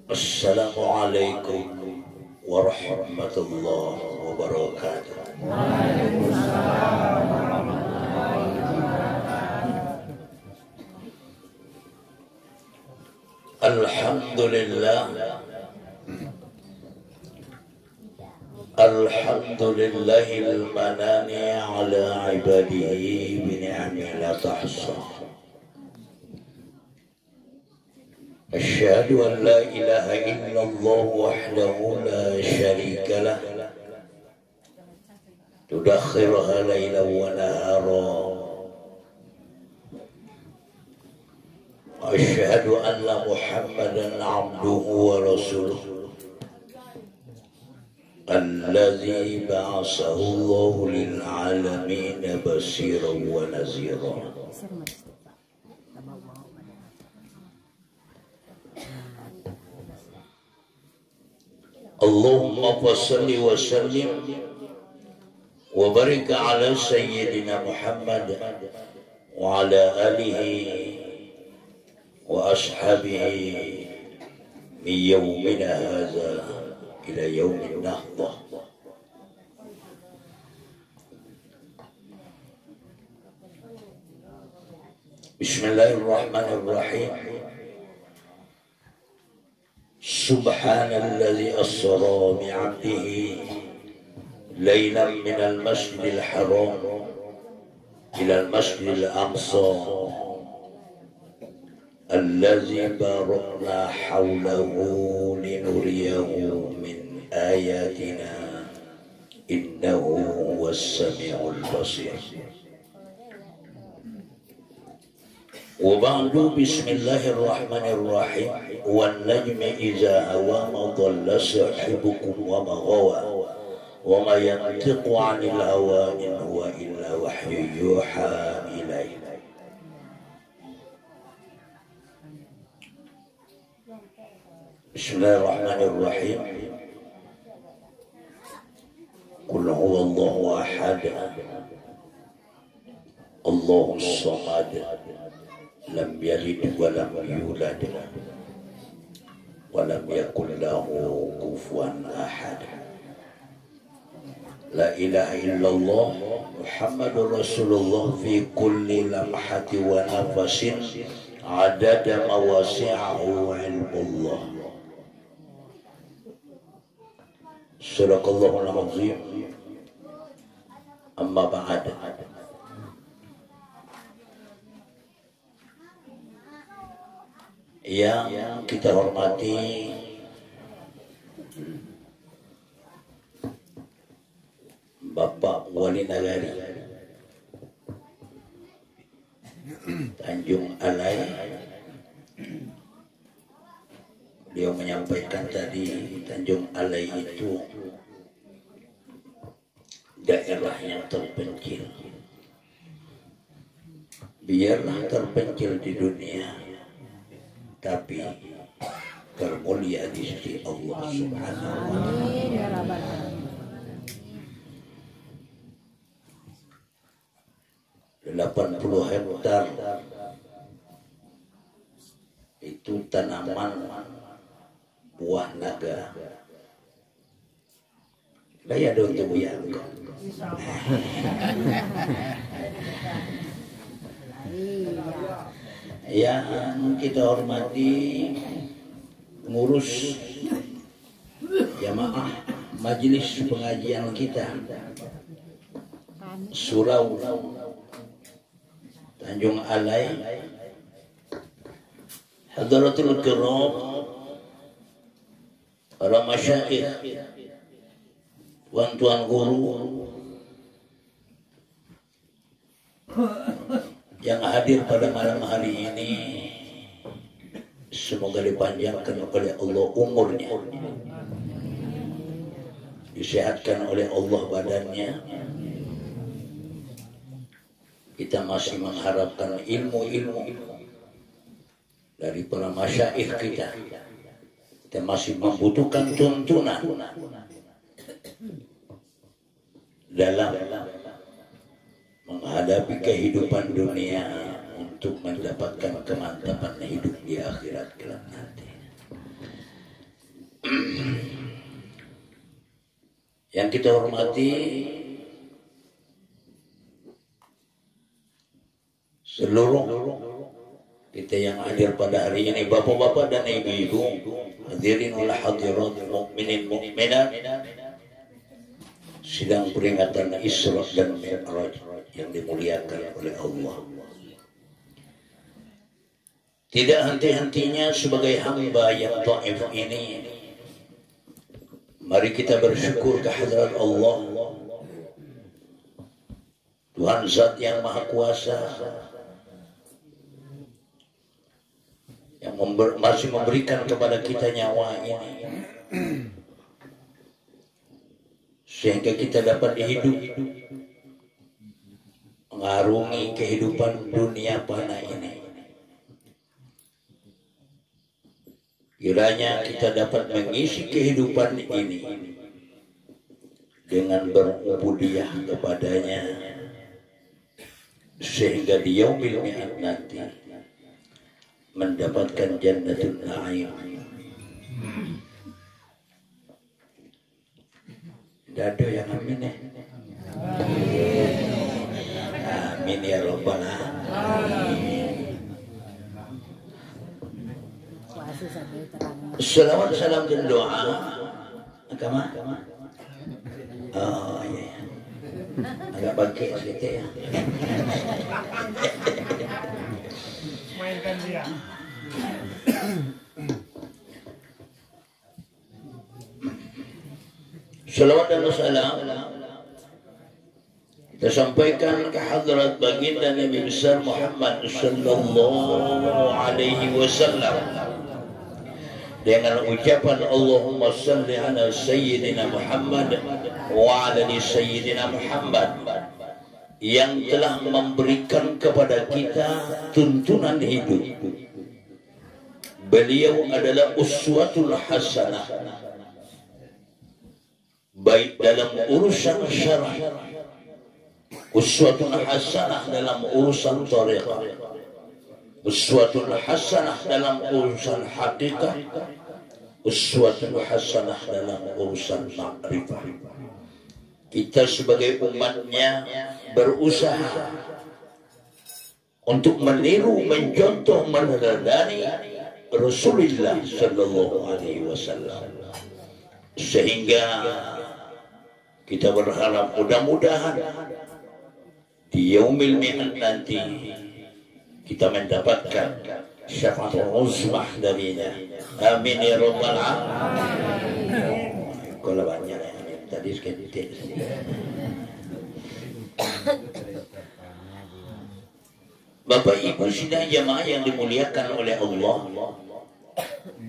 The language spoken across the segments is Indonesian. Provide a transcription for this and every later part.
Assalamualaikum warahmatullahi wabarakatuh. Alhamdulillah, alhamdulillahil manani ala ibadihi bi ni'ami la tahsa. أشهد أن لا إله إلا الله وحده لا شريك له تدخرها ليلا ونهارا أشهد أن محمدا عبده ورسوله الذي بعثه الله للعالمين بشيرا ونذيرا Allahumma salli wa sallim wa barik ala sayyidina Muhammad wa ala alihi wa ashabihi min yawmina hadha ila yawmin nahdah. Bismillahirrahmanirrahim. Subhanalladzi asra bi'abdihi laylan minal masjidil haram ilal masjidil aqsa alladzi barakna hawlahu linuriyahu min ayatina innahu huwas sami'ul basir. Wa ba'du, bismillahirrahmanirrahim. Wan najmi idza hawa ma dhalla sahibukum wa ma ghawa wa ma yantiqu 'anil hawa in huwa illa wahyu yuha ilayhi. Bismillahirrahmanirrahim. Qul huwallahu ahad, Allahus samad, lam yalid wa lam yulad wa lam yakul lahu kufuwan ahad. La ilaha illallah Muhammadur Rasulullah fi kulli lamhati wa nafasin adada mawasi'ahu ilmullah. Sadaqallahul azim. Amma ba'd. Yang kita hormati Bapak Wali Nagari Tanjung Alai, beliau menyampaikan tadi Tanjung Alai itu daerah yang terpencil. Biarlah terpencil di dunia, tapi termulia di sisi Allah Subhanahu wa Ta'ala. 80 hektar itu tanaman buah naga. Daya dong tuh ya. Yang kita hormati pengurus jamaah majelis pengajian kita Surau Tanjung Alai, Hadratul Kiram, para masyayikh, tuan-tuan guru yang hadir pada malam hari ini, semoga dipanjangkan oleh Allah umurnya, disehatkan oleh Allah badannya. Kita masih mengharapkan ilmu-ilmu dari para masyayikh kita. Kita masih membutuhkan tuntunan dalam menghadapi kehidupan dunia untuk mendapatkan kemantapan hidup di akhirat kelak nanti. Yang kita hormati seluruh kita yang hadir pada hari ini, bapak-bapak dan ibu-ibu, hadirin wal hadirat, mukminin mukminat, sidang peringatan Isra dan Mi'raj yang dimuliakan oleh Allah. Tidak henti-hentinya sebagai hamba yang dhaif ini, mari kita bersyukur kehadirat Allah, Tuhan Zat yang Maha Kuasa, yang masih memberikan kepada kita nyawa ini, sehingga kita dapat hidup mengarungi kehidupan dunia fana ini. Kiranya kita dapat mengisi kehidupan ini dengan berubudiyah kepadanya, sehingga di yaumil mi'ad nanti mendapatkan jannatul na'im. Dado yang amin ya. Amin ya rabbal alamin. Salawat, salam dan doa. Agama? Oh iya. Agak bangkit sedikit ya. Mainkan dia. Salawat dan salam kita sampaikan ke hadrat baginda Nabi besar Muhammad sallallahu alaihi wasallam dengan ucapan Allahumma salli ala sayyidina Muhammad wa ala sayyidina Muhammad, yang telah memberikan kepada kita tuntunan hidup. Beliau adalah uswatul hasanah, baik dalam urusan syarah, uswatul hasanah dalam urusan thariqah, uswatul hasanah dalam urusan hakikat, uswatul hasanah dalam urusan makrifah. Kita sebagai umatnya berusaha untuk meniru, mencontoh, meneladani Rasulullah sallallahu alaihi wasallam, sehingga kita berharap mudah-mudahan di yaumil mi'ad nanti kita mendapatkan syafaatul uzmah darinya. Amin ya rabbal alamin. Kalau banyak tadi sedikit. Bapak Ibu sidang jamaah yang dimuliakan oleh Allah,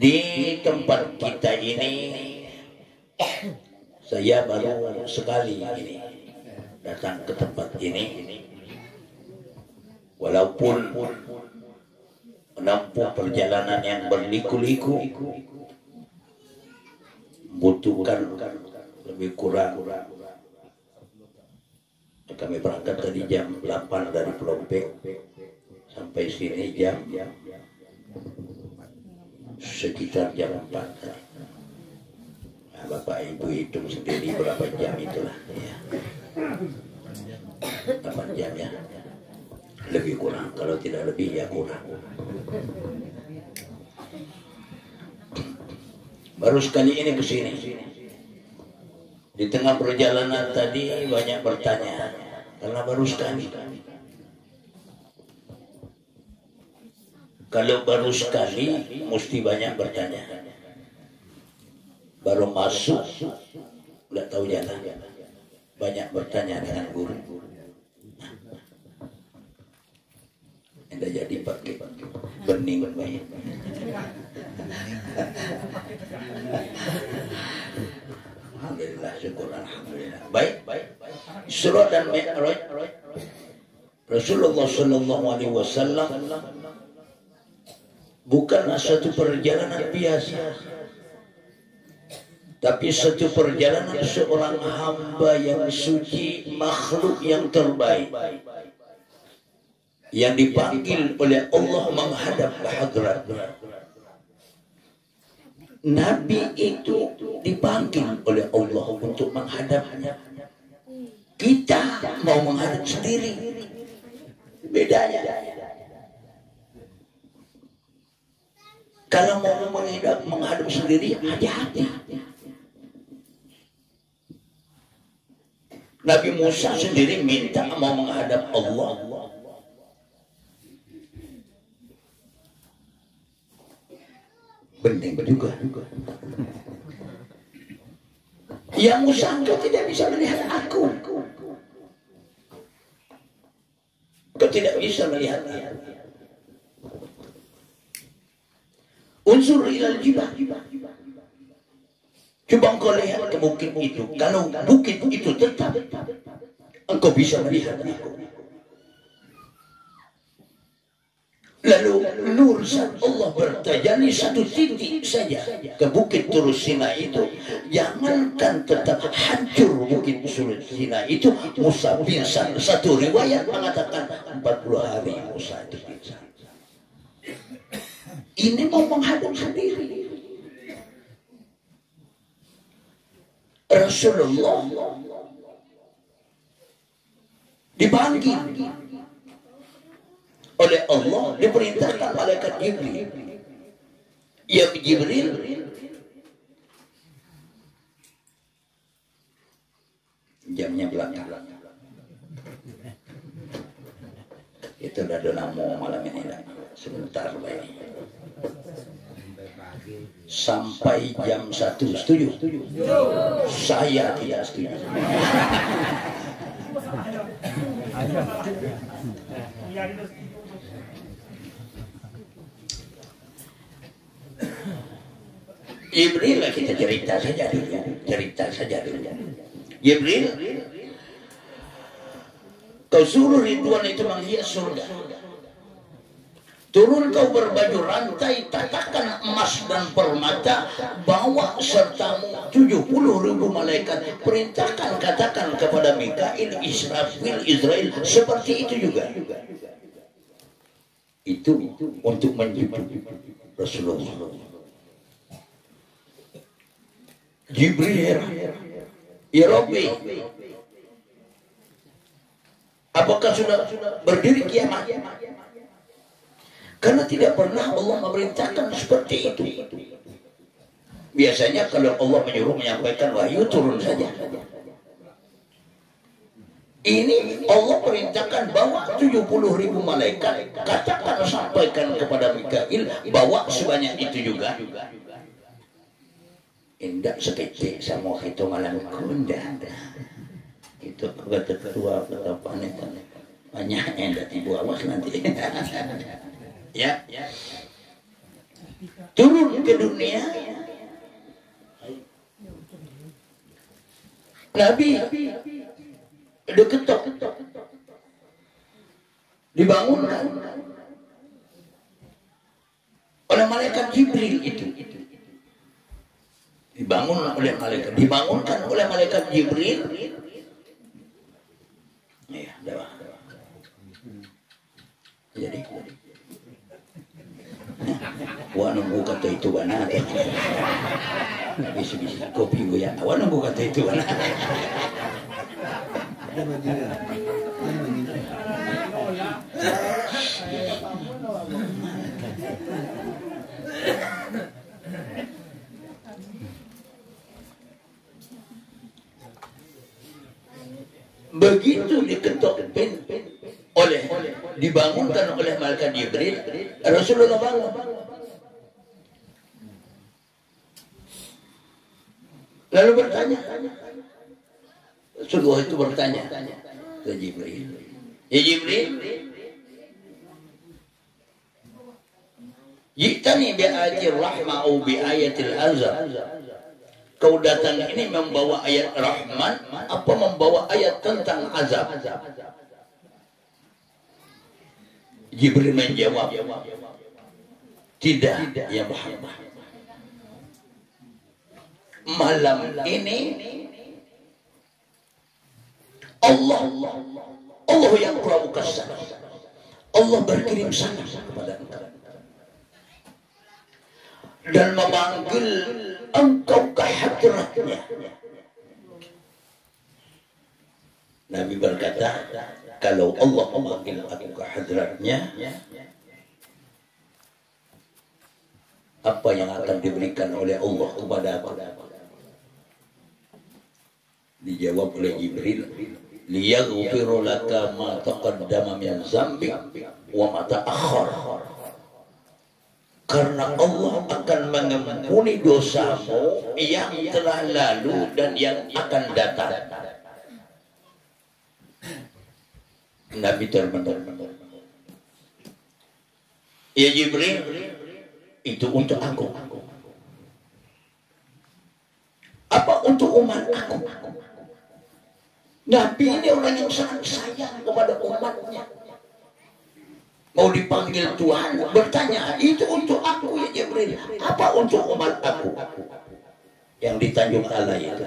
di tempat kita ini saya baru sekali ini datang ke tempat ini, walaupun menempuh perjalanan yang berliku-liku, butuhkan lebih kurang. Kami berangkat tadi jam 8 dari Pelompek, sampai sini jam sekitar jam 4. Nah, Bapak Ibu hitung sendiri berapa jam itulah ya. 8 jam ya, lebih kurang, kalau tidak lebih ya kurang. Baru sekali ini ke sini. Di tengah perjalanan tadi banyak bertanya, karena baru sekali. Kalau baru sekali mesti banyak bertanya. Baru masuk nggak tahu jalan, banyak bertanya dengan guru. Anda jadi pakai bening baik. Alhamdulillah, syukur alhamdulillah. Baik. Isra dan Mi'raj Rasulullah sallallahu alaihi wasallam bukanlah satu perjalanan biasa, tapi satu perjalanan seorang hamba yang suci, makhluk yang terbaik, yang dipanggil oleh Allah menghadap ke hadrat. Nabi itu dipanggil oleh Allah untuk menghadapnya. Kita mau menghadap sendiri. Bedanya. Kalau mau menghadap sendiri, hati-hati. Nabi Musa sendiri minta mau menghadap Allah. Bening juga. Ya Musa, engkau tidak bisa melihat aku. Engkau tidak bisa melihat aku. Unsur ilal jibah. Coba engkau lihat ke bukit itu. Kalau bukit itu tetap, engkau bisa melihat aku. Lalu nur Allah bertajalli satu titik saja ke bukit Tur Sinai itu. Jangankan tetap hancur bukit Tur Sinai itu, Musa pingsan. Satu riwayat mengatakan 40 hari Musa itu pingsan. Ini mau menghadap sendiri. Rasulullah dipanggil oleh Allah, diperintahkan malaikat Jibril. Ya Jibril, jamnya belakang. Itu udah donamu malam ini lah. Sebentar lagi. Sampai jam 1, setuju? Saya tidak setuju. Jibril lah, kita cerita saja dulu. Jibril, kau suruh Ridwan itu menghias surga. Turun kau berbaju rantai, tatakan emas dan permata, bawa sertamu 70.000 malaikat. Perintahkan, katakan kepada Mikail, Israfil, Israel, seperti itu juga. Itu untuk menjemput Rasulullah. Jibril heran. Ya Rabbi, apakah sudah berdiri kiamat? Karena tidak pernah Allah memerintahkan seperti itu. Biasanya kalau Allah menyuruh menyampaikan wahyu, turun saja. Ini Allah perintahkan bawa 70.000 malaikat. Katakan, sampaikan kepada Mikail, bawa sebanyak itu juga. Indah seketik sama itu malam kunda. Itu kata ketua kata panik banyaknya dari ibu awas nanti. Ya, turun ke dunia. Nabi diketok, dibangunkan oleh malaikat Jibril itu. Dibangunkan oleh malaikat Jibril. Ya, dah. Jadi wah nunggu kata itu mana? Bisa kopi gue ya. Wah nunggu kata itu mana? Begitu diketok dibangunkan oleh malaikat Jibril, Rasulullah bangun. Lalu bertanya, Rasulullah itu bertanya ke Jibril, ya Jibril, jitani bi'ayatir rahmah atau bi'ayatil azab. Kau datang ini membawa ayat Rahman apa membawa ayat tentang azab? Jibril menjawab, tidak ya Muhammad. Malam ini Allah yang pramuka, Allah berkirim salam kepada engkau. dan memanggil engkau ke hadratnya. Nabi berkata, kalau Allah memanggil aku ke hadratnya, apa yang akan diberikan oleh Allah kepada aku? Dijawab oleh Jibril, liyaghfira laka ma taqaddama min dzambik wa ma ta'akhkhar. Karena Allah akan mengampuni dosamu yang telah lalu dan yang akan datang. Nabi termenung. Ya Jibril, itu untuk aku. Apa untuk umat aku? Nabi ini orang yang sangat sayang kepada umatnya. Mau dipanggil Tuhan, bertanya, itu untuk aku ya Jibril. Apa untuk umat aku? Yang di Tanjung Alai itu.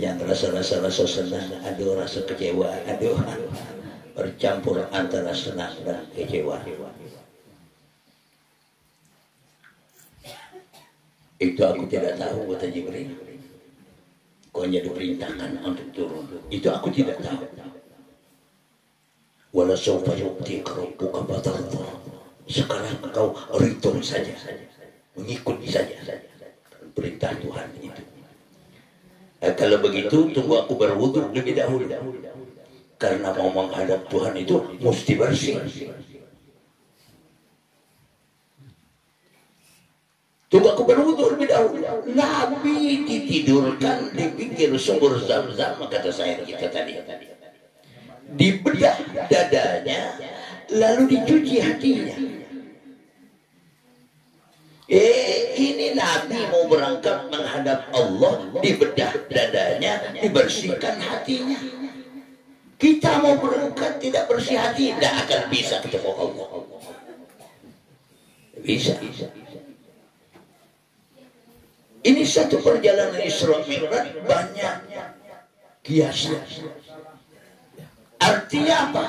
Yang rasa senang, aduh rasa kecewa, aduh bercampur antara senang dan kecewa. Itu aku tidak tahu, kata Jibril. Kau hanya diperintahkan untuk turun. Itu aku tidak tahu. Wala sawfa yu'tika rabbuka fatarda. Sekarang kau ridho saja, mengikuti saja perintah Tuhan itu. Kalau begitu, tunggu aku berwudu lebih dahulu. Karena mau menghadap Tuhan itu mesti bersih. Tunggu aku berwudu lebih dahulu. Nabi ditidurkan di pinggir sumur Zam-Zam, kata saya kita tadi. Dibedah dadanya, lalu dicuci hatinya. Ini Nabi mau berangkat menghadap Allah, dibedah dadanya, dibersihkan hatinya. Kita mau berangkat tidak bersih hati, tidak akan bisa ketemu Allah. Bisa. Ini satu perjalanan Isra Mi'raj banyak kiasnya. Artinya apa?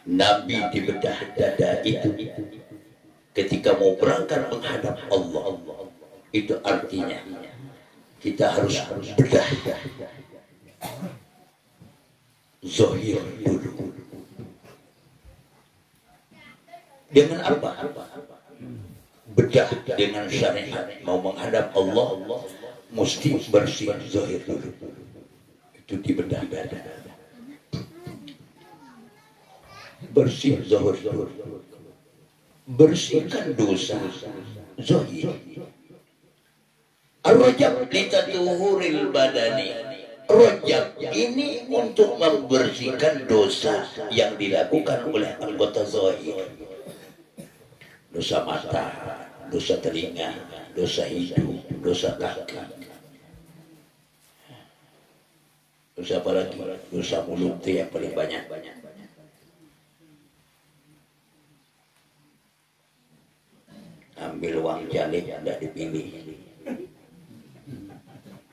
Nabi dibedah dada itu ketika mau berangkat menghadap Allah. Itu artinya kita harus bedah zahir dulu. Dengan apa? Bedah dengan syariat. Mau menghadap Allah, mesti bersih zahir dulu. Itu dibedah dada. Bersih zahir dulu. Bersihkan dosa zahir. Ar-Rajab litatuhuril badani. Rajab ini untuk membersihkan dosa yang dilakukan oleh anggota zahir. Dosa mata, dosa telinga, dosa hidung, dosa kaki. Dosa apa lagi? Dosa mulut itu yang paling banyak. Ambil uang jalik tidak dipilih.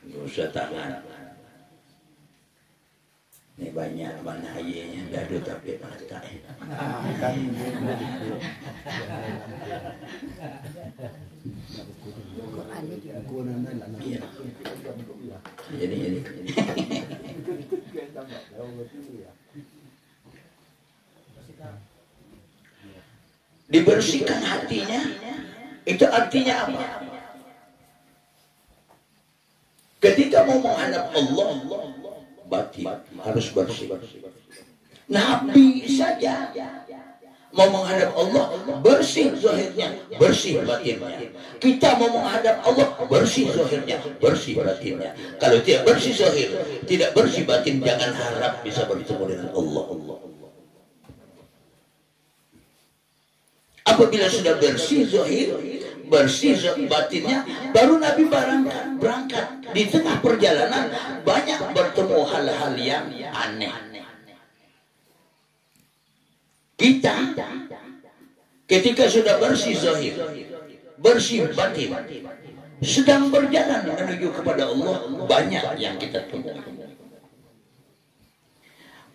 Dosa tangan. Ini banyak mana ayahnya dadu tapi mata. Jadi. Dibersihkan hatinya, itu artinya apa? Ketika mau menghadap Allah, batin harus bersih. Nabi saja mau menghadap Allah, bersih zahirnya, bersih batinnya. Kita mau menghadap Allah, bersih zahirnya, bersih batinnya. Kalau tidak bersih zahir, tidak bersih batin, jangan harap bisa bertemu dengan Allah. Apabila sudah bersih zahir, bersih batinnya, baru Nabi berangkat. Di tengah perjalanan banyak bertemu hal-hal yang aneh. Kita ketika sudah bersih zahir, bersih batin, sedang berjalan menuju kepada Allah, banyak yang kita temui.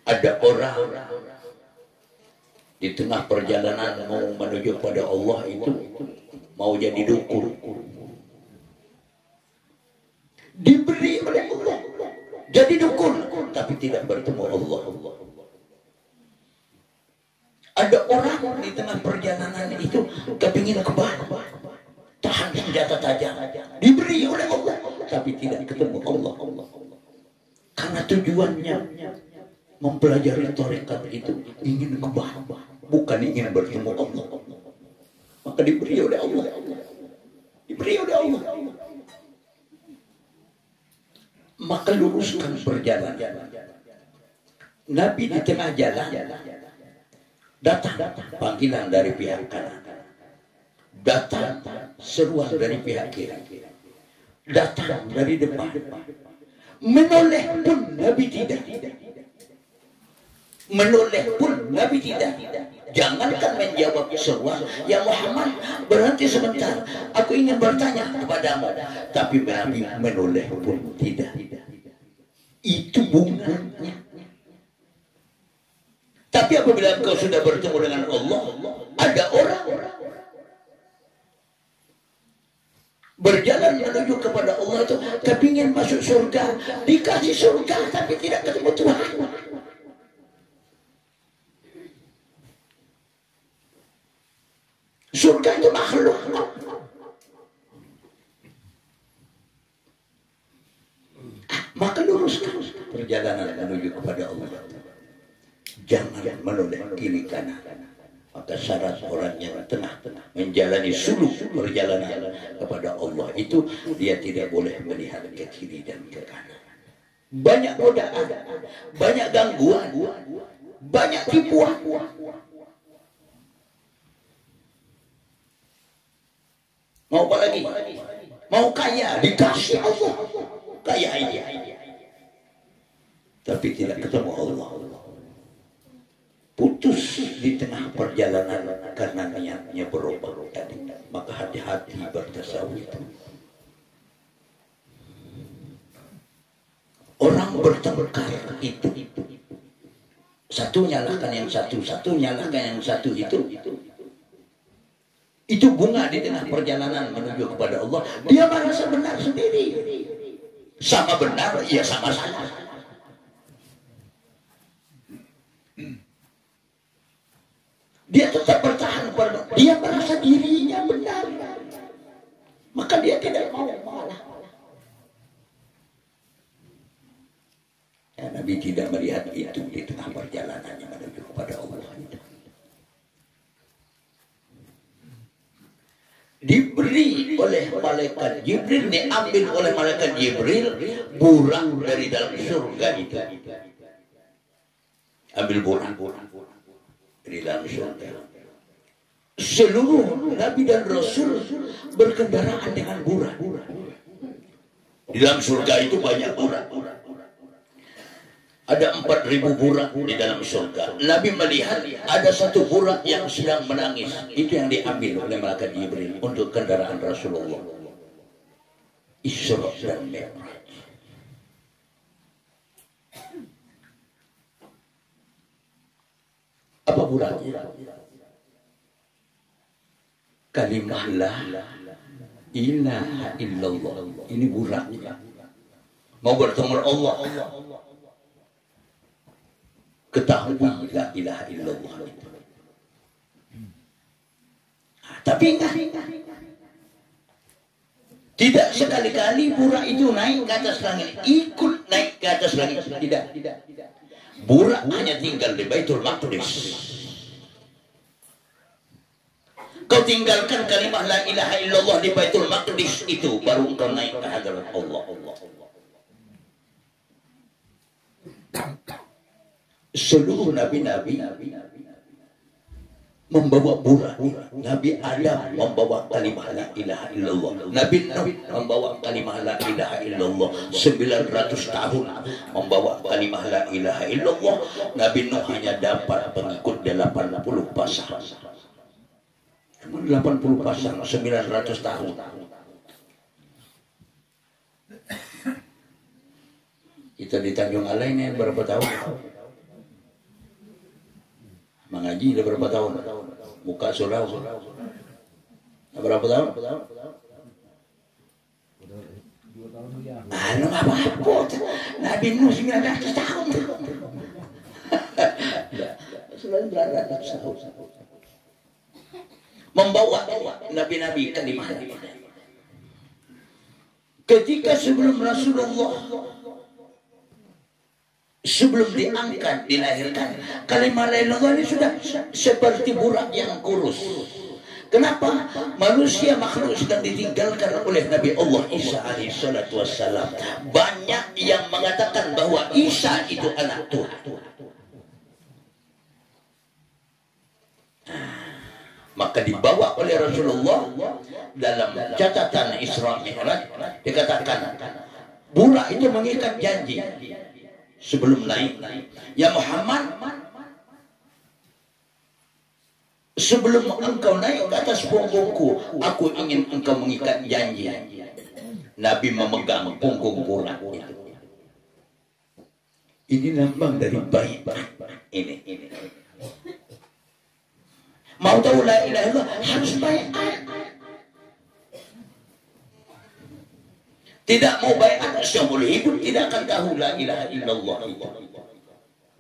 Ada orang Di tengah perjalanan mau menuju pada Allah itu mau jadi dukun. Diberi oleh Allah jadi dukun, tapi tidak bertemu Allah. Ada orang di tengah perjalanan itu kepingin kebal, tahan senjata tajam, diberi oleh Allah, tapi tidak ketemu Allah. Karena tujuannya mempelajari tarekat itu ingin kebal, bukan ingin bertemu Allah. Maka diberi oleh Allah. Diberi oleh Allah. Maka luruskan perjalanan. Nabi di tengah jalan datang panggilan dari pihak kanan, datang seruan dari pihak kiri, datang dari depan. Menoleh pun Nabi tidak. Menoleh pun Nabi tidak. Jangankan menjawab seruan, ya Muhammad, berhenti sebentar, aku ingin bertanya kepadamu. Tapi Nabi menoleh pun tidak. Itu bunganya. Tapi apabila engkau sudah bertemu dengan Allah, ada orang berjalan menuju kepada Allah itu kepingin masuk surga, dikasih surga tapi tidak ketemu Tuhan. Surga itu makhluk. Maka luruskan perjalanan menuju kepada Allah. Jangan menoleh kiri kanan. Maka syarat orang yang tengah-tengah menjalani suluk perjalanan kepada Allah itu dia tidak boleh melihat ke kiri dan ke kanan. Banyak godaan, banyak gangguan, banyak tipuan. Mau apa lagi? Mau kaya, dikasih Allah. Kaya ini. Tapi tidak ketemu Allah. Putus di tengah perjalanan karena niatnya berubah tadi. Maka hati-hati bertasawuf. Orang bertengkar itu. Satu nyalahkan yang satu, satu nyalahkan yang satu itu. Itu bunga di tengah perjalanan menuju kepada Allah. Dia merasa benar sendiri. Sama benar, ya sama salah. Dia tetap bertahan pada, dia merasa dirinya benar. Maka dia tidak mau mengalah. Ya, Nabi tidak melihat itu di tengah perjalanannya menuju kepada Allah. Diberi oleh malaikat Jibril, diambil oleh malaikat Jibril burak dari dalam surga itu. Ambil burak dari dalam surga. Seluruh Nabi dan Rasul berkendaraan dengan burak. Di dalam surga itu banyak burak. Ada 4.000 burak di dalam surga. Nabi melihat ada satu burak yang sedang menangis. Itu yang diambil oleh malaikat Jibril untuk kendaraan Rasulullah. Isra dan Mi'raj. Apa buraknya? Kalimah la ilaha illallah. Ini buraknya. Mau bertemu Allah. Ketahui la ilaha illallah. Tapi enggak. Tidak sekali-kali burak itu naik ke atas langit. Ikut naik ke atas langit. Tidak. Burak hanya tinggal di Baitul Maqdis. Kau tinggalkan kalimat la ilaha illallah di Baitul Maqdis itu, baru engkau naik ke hadirat Allah. Seluruh nabi-nabi membawa burak. Nabi Adam membawa kalimah la ilaha illallah. Nabi Nuh membawa kalimah la ilaha illallah. 900 tahun membawa kalimah la ilaha illallah. Nabi Nuh hanya dapat pengikut 80 pasang. Cuma 80 pasang, 900 tahun. Kita di Tanjung Alai ini berapa tahun? Mengaji haji udah berapa tahun? Buka surau. Berapa tahun? Anu apa-apa. Nabi Nuh 900 tahun. Selain berada membawa nabi-nabi kalimah. Ketika sebelum Rasulullah diangkat, dilahirkan, kalimat la ilaha illallah ini sudah seperti burak yang kurus. Kenapa? Manusia makhluk sedang ditinggalkan oleh Nabi Allah Isa alaihissalatu wassalam. Banyak yang mengatakan bahwa Isa itu anak Tuhan. Maka dibawa oleh Rasulullah dalam catatan Isra Mi'raj dikatakan burak itu mengikat janji sebelum naik. Ya Muhammad, sebelum engkau naik ke atas punggungku, aku ingin engkau mengikat janji. Nabi memegang punggung burak itu. Ini lambang dari bayi ini. Mau tahu la ilaha illallah harus baiat. Tidak mau baiat seumur hidup tidak akan tahu la ilaha illallah.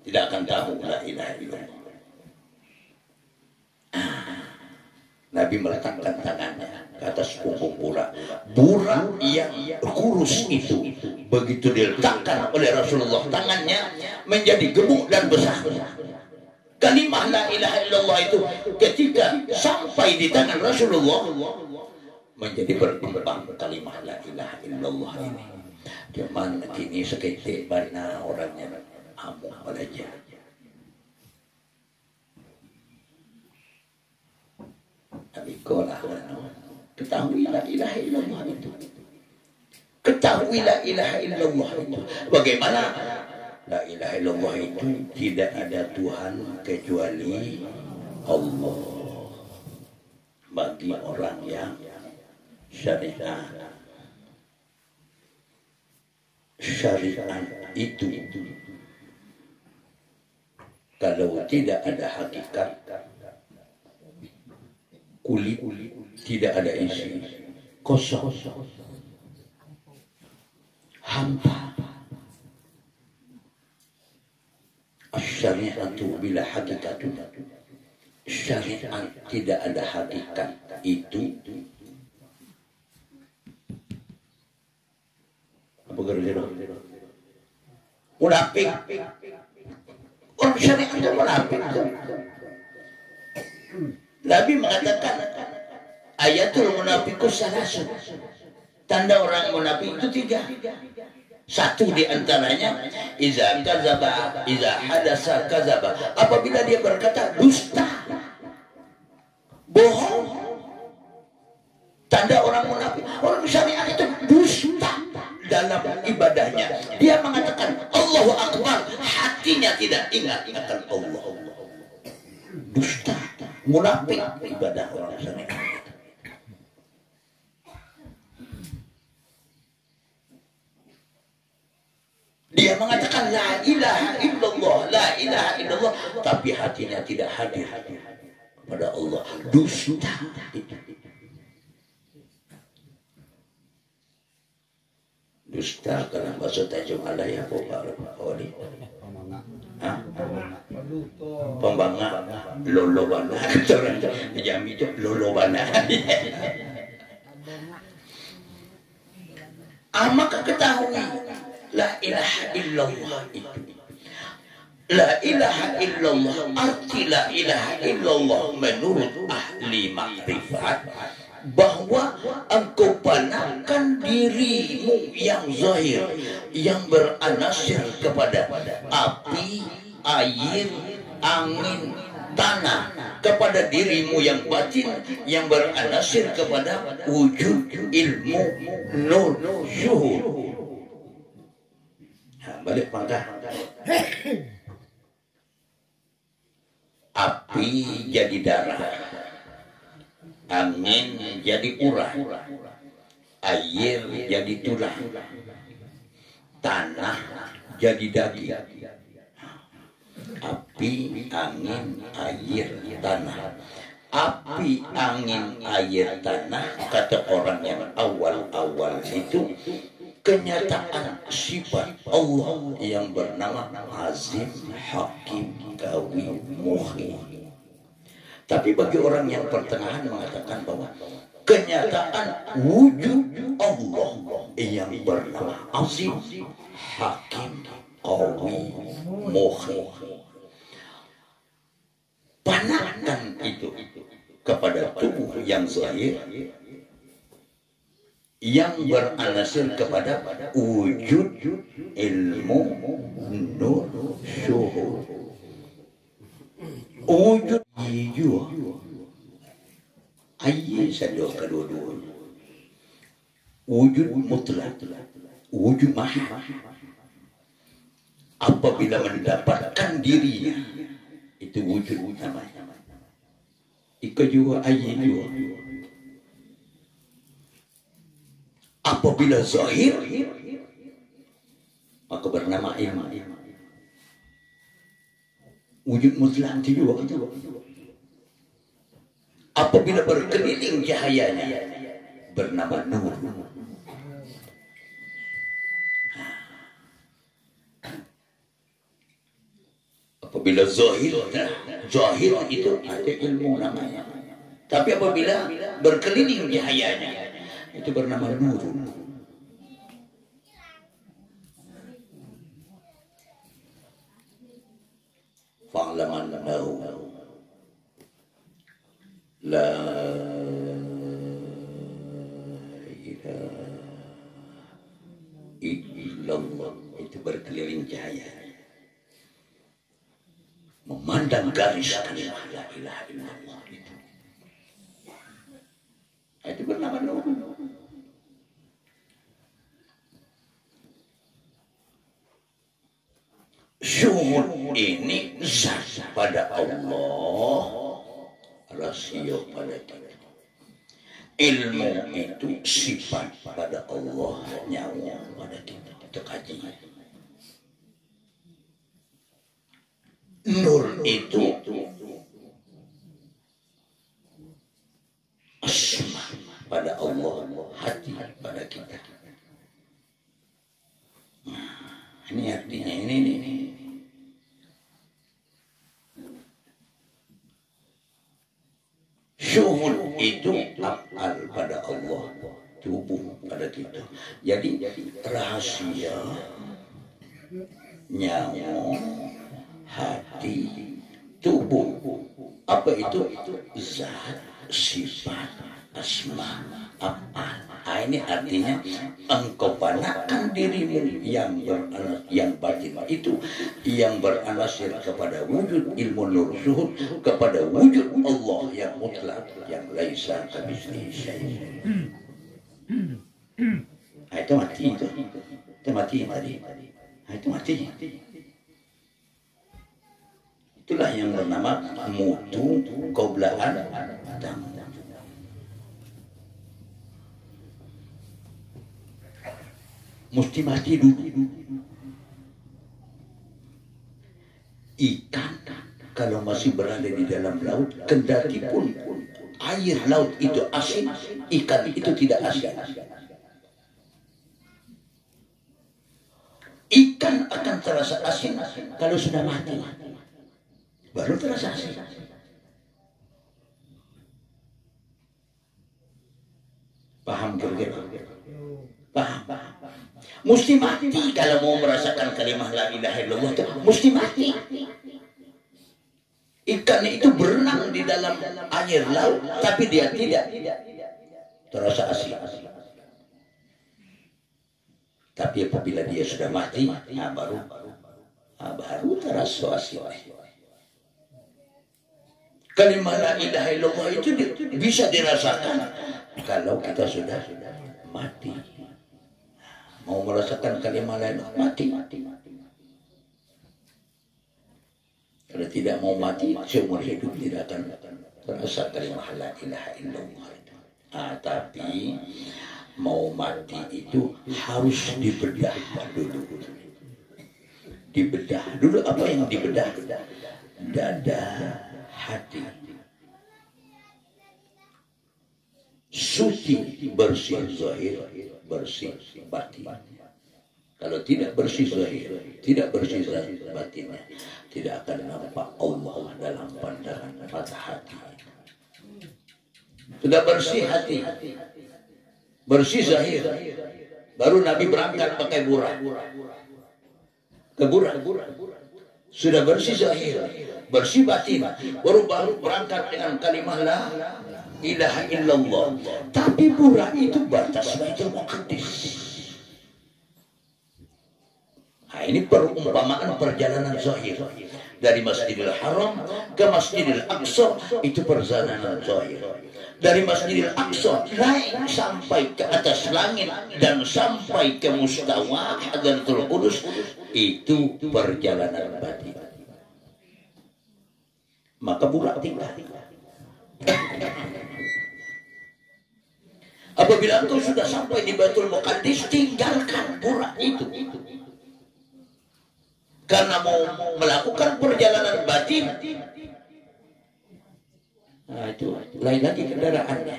Tidak akan tahu la ilaha illallah. Nabi meletakkan tangannya ke atas punggung burak. Burak yang kurus itu begitu diletakkan oleh Rasulullah, tangannya menjadi gemuk dan besar. Kalimah la ilaha illallah itu ketika sampai di tangan Rasulullah menjadi berkembang kalimah la ilaha illallah ini. Cuman kini seketik mana orangnya amuk belajar. Tapi kolah ketahui la ilaha illallah itu. Ketahui la ilaha illallah itu. Bagaimana? La ilaha illallah itu tidak ada Tuhan kecuali Allah. Bagi orang yang syariat itu kalau tidak ada hakikat, kulit tidak ada isi, kosong, hampa. Syariatu bila hakikatun, syariat tidak ada hakikat itu apa gerjana? Munafik. Orang syariat itu munafik. Nabi mengatakan ayatul munafiqus salasun. Tanda orang munafik itu 3. Satu di antaranya iza kadzaba, iza hadasa kadzaba. Apabila dia berkata dusta, bohong. Tanda orang munafik, orang syariat itu dusta dalam ibadahnya. Dia mengatakan Allahu Akbar, hatinya tidak ingat akan Allah. Dusta, munafik ibadah orang syariat. Dia mengatakan la ilaha illallah, la ilaha illallah, tapi hatinya tidak hadir kepada Allah. Dusta itu. Dusta karena bahasa Tanjung Alaya apa Pak Wali? Pembangga lolobana. Orang Jambi itu lolobana. Maka ketahui la ilaha illallah itu. La ilaha illallah, arti la ilaha illallah menurut ahli makrifat bahwa engkau panahkan dirimu yang zahir, yang beranasir kepada api, air, angin, tanah, kepada dirimu yang batin yang beranasir kepada wujud, ilmu, nur, syuhud. Balik pangkah. Api jadi darah, angin jadi urah, air jadi tulang, tanah jadi daging. Api api, angin, air, tanah. Api, angin, air, tanah, kata orang yang awal-awal itu kenyataan sifat Allah yang bernama Azim, Hakim, Qawi, Muhyi. Tapi bagi orang yang pertengahan mengatakan bahwa kenyataan wujud Allah yang bernama Azim, Hakim, Qawi, Muhyi. Panahkan itu kepada tubuh yang zahir yang beranasir kepada wujud, ilmu, nur, syuhud. Wujud hijau ayat sadar kedua-dua. Wujud mutlak, wujud maha. Apabila mendapatkan dirinya, itu wujud namanya. Ika juga ayat juga. Apabila zahir, maka bernama ilmu. Wujud mutlak itu juga. Apabila berkeliling cahayanya, bernama nur. Apabila zahir itu ada ilmu namanya. Tapi apabila berkeliling cahayanya, itu bernama nur. Fa'lam annahu la ilaha illallah. Itu berkeliling cahaya, memandang garis kalimat la ilaha illallah itu bernama nur. Syuhud ini zat pada Allah, rasio pada kita. Ilmu itu sifat pada Allah, nyawa pada kita. Itu kaji. Nur itu asma pada Allah, hati pada kita. Nah, ini artinya ini. Syuhud itu af'al pada Allah, tubuh pada kita. Jadi rahasia, nyawa, hati, tubuh. Apa itu? Zat, sifat, asma, af'al. Ini artinya engkau panahkan dirimu yang batin itu, yang beranasir kepada wujud ilmu nur syuhud, kepada wujud Allah yang mutlak, yang laisa kamitslihi syai'. Itu mati itu. Itu mati tadi. Itu mati. Itulah yang bernama mutu qoblaan dam. Mesti mati dulu. Ikan kalau masih berada di dalam laut, kendati pun air laut itu asin, ikan itu tidak asin. Ikan akan terasa asin kalau sudah mati, baru terasa asin. Paham kira-kira? Paham. Mesti mati kalau mau merasakan kalimat la ilaha illallah itu mesti mati. Ikan itu berenang di dalam air laut, tapi dia tidak terasa asin. Tapi apabila dia sudah mati, baru terasa asin. Kalimat la ilaha illallah itu bisa dirasakan kalau kita sudah mati. Mau merasakan kalimat la ilaha mati. Kalau tidak mau mati, seumur hidup tidak akan terasa kalimat la ilaha illallah itu. Tapi mau mati itu harus dibedah dulu. Dibedah dulu. Apa yang dibedah? Dada, hati. Suci, bersih zahir, bersih batin. Kalau tidak bersih zahir, tidak bersih batinnya, tidak akan nampak Allah dalam pandangan mata hati. Sudah bersih hati, bersih zahir, baru Nabi berangkat pakai burah. Ke burah. Sudah bersih zahir, bersih batin, baru berangkat dengan kalimah la ilaha illallah. Tapi burah itu batas Baitul Maqdis. Nah, ini perumpamaan perjalanan zahir dari Masjidil Haram ke Masjidil Aqsa, itu perjalanan zahir. Dari Masjidil Aqsa naik sampai ke atas langit dan sampai ke mustawa Hadratul Qudus, itu perjalanan batin. Maka burak tinggal. Apabila engkau sudah sampai di Baitul Maqdis, tinggalkan burak itu. Karena mau melakukan perjalanan batin, nah itu lain lagi kendaraannya.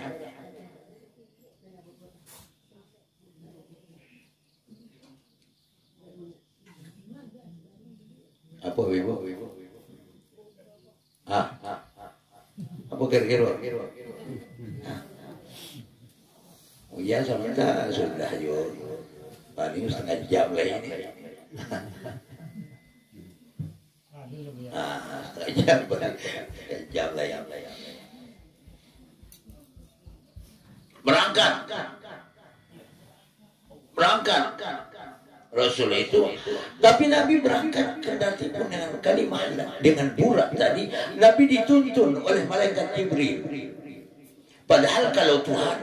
Apa Wibo? Apa kira-kira? Oh iya, sebentar sudah yuk. Paling setengah jam lah ini. Setengah jam lah ya. Berangkat. Rasul itu, tapi Nabi berangkat kendati pun dengan kalimah, dengan burak tadi. Nabi dituntun oleh malaikat Jibril. Padahal kalau Tuhan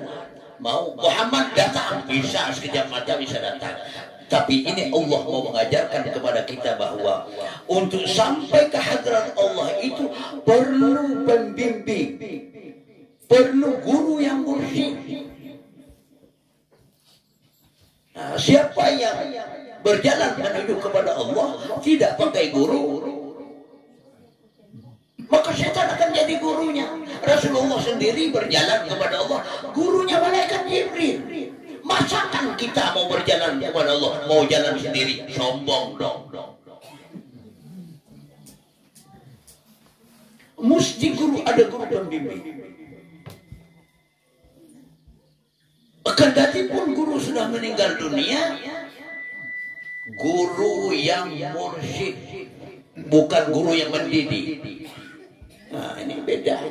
mau, Muhammad datang, bisa sekejap mata bisa datang. Tapi ini Allah mau mengajarkan kepada kita bahwa untuk sampai ke hadrat Allah itu perlu pembimbing, perlu guru yang mursyid. Nah, siapa yang berjalan menuju kepada Allah tidak pakai guru, maka setan akan jadi gurunya. Rasulullah sendiri berjalan kepada Allah, gurunya malaikat Jibril. Masakan kita mau berjalan kepada Allah, mau jalan sendiri? Sombong dong. Mesti guru, ada guru pembimbing. Kendati pun guru sudah meninggal dunia, guru yang mursyid, bukan guru yang mendidik. Nah, ini beda.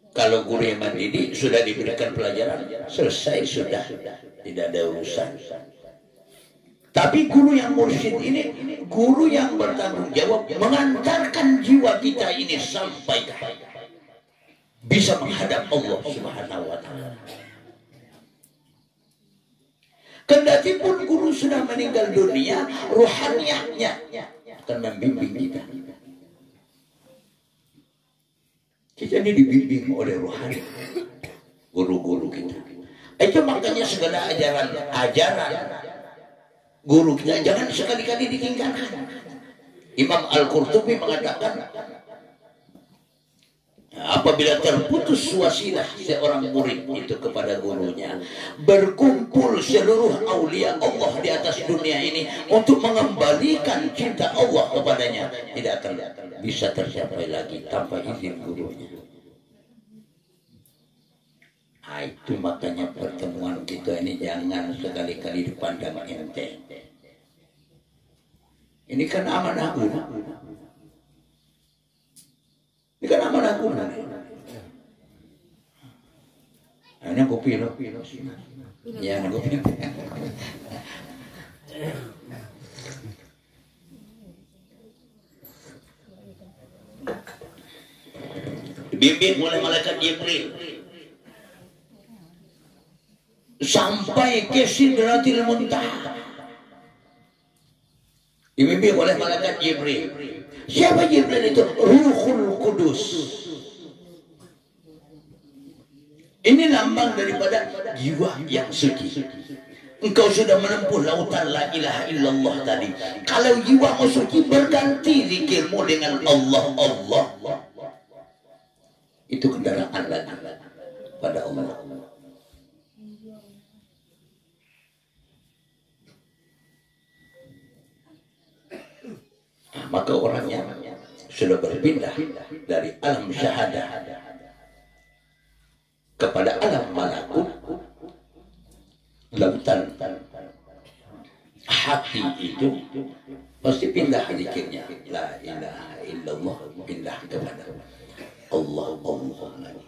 Kalau guru yang mendidik sudah diberikan pelajaran, selesai sudah, tidak ada urusan. Tapi guru yang mursyid ini, guru yang bertanggung jawab mengantarkan jiwa kita ini sampai bisa menghadap Allah Subhanahu wa Ta'ala. Kendati pun guru sudah meninggal dunia, ruhaniyahnya akan membimbing kita. Kita ini dibimbing oleh rohani, guru-guru kita. Itu makanya segala ajaran guru kita jangan sekali-kali ditinggalkan. Imam Al-Qurtubi mengatakan, apabila terputus wasilah seorang murid itu kepada gurunya, berkumpul seluruh aulia Allah di atas dunia ini untuk mengembalikan cinta Allah kepadanya, tidak akan bisa tercapai lagi tanpa izin gurunya. Nah, itu makanya pertemuan kita ini jangan sekali-kali dipandang enteng. Ini kan amanah guru. Ini kan amanah guru. Ini kopi loh. Ya, kopi. Dibimbing oleh malaikat Jibril sampai ke Sidratil Muntaha. Dibimbing oleh malaikat Jibril. Siapa Jibril itu? Ruhul Kudus. Ini lambang daripada jiwa yang suci. engkau sudah menempuh lautan la ilaha illallah tadi. Kalau jiwamu suci, berganti zikirmu dengan Allah. Itu kendaraan lagi pada Allah. Maka orangnya sudah berpindah dari alam syahadah kepada alam malakut. Lautan hati itu pasti pindah zikirnya, la ilaha illallah, pindah kepada Allah lagi.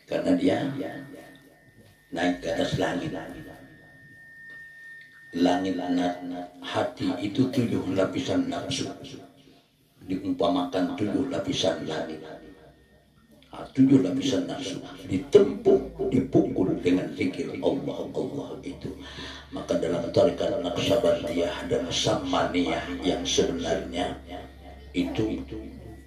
Karena dia naik ke atas langit. Langit hati itu 7 lapisan nafsu, diumpamakan 7 lapisan langit. 7 lapisan nafsu ditempuh, dipukul dengan zikir Allah itu. Maka dalam tarekat Naqsabandiyah dan Samaniyah yang sebenarnya itu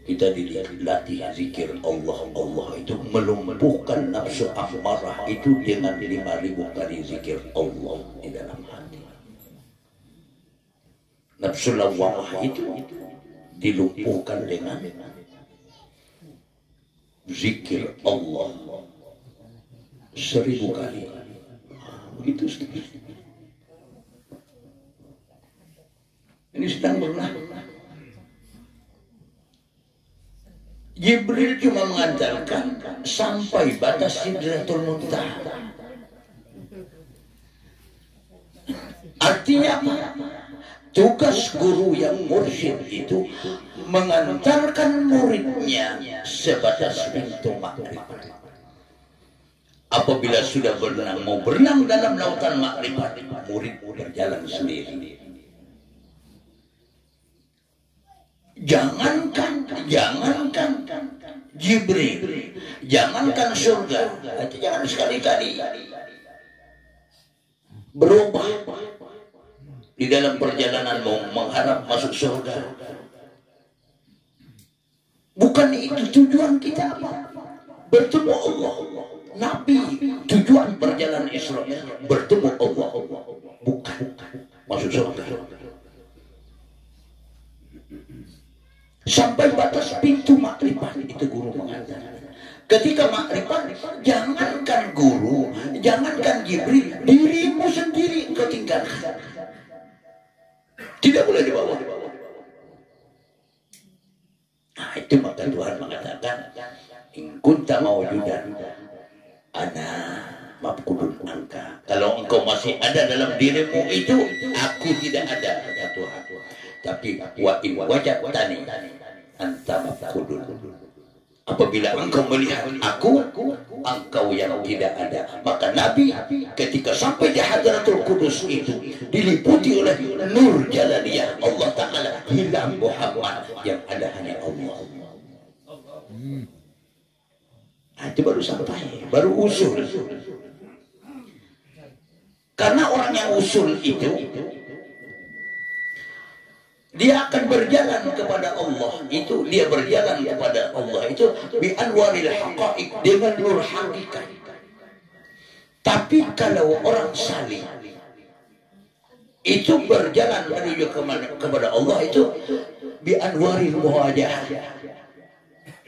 kita dilatih zikir Allah itu melumpuhkan nafsu amarah itu dengan 5.000 kali zikir Allah di dalam hati. Nafsu lawamah itu dilumpuhkan dengan zikir Allah 1000 kali. Begitu sedikit. Ini sedang berlaku. Jibril cuma mengantarkan sampai batas Sidratul Muntaha. Artinya apa? Tugas guru yang mursyid itu mengantarkan muridnya sebatas pintu makrifat. Apabila sudah mau berenang dalam lautan makrifat, murid berjalan sendiri. Jangankan Jibril, jangankan surga, jangan sekali-kali berubah di dalam perjalanan mau mengharap masuk surga. Bukan itu tujuan kita apa? Bertemu Allah. Nabi tujuan perjalanan Isra bertemu Allah, bukan masuk surga. Sampai batas pintu makrifat itu guru mengajar. Ketika makrifat, jangankan guru, jangankan Jibril, dirimu sendiri engkau tinggalkan. Tidak boleh dibawa. Nah, itu maka Tuhan mengatakan, in kunta mawjudan ana mafqudun anka. Kalau engkau masih ada dalam dirimu itu, aku tidak ada, kata Tuhan. Tapi wa in wajadtani anta mafqudun. Apabila engkau melihat aku, engkau yang tidak ada. Maka Nabi ketika sampai di Hadratul Qudus itu diliputi oleh nur jalaniyah Allah Ta'ala, hilang Muhammad, yang ada hanya Allah. Nah, itu baru sampai, baru usul. Karena orang yang usul itu dia akan berjalan kepada Allah itu, dia berjalan kepada Allah itu bi anwaril haqaiq, dengan nur hakikat. Tapi kalau orang salih itu berjalan menuju kepada Allah itu bi anwaril muwajah,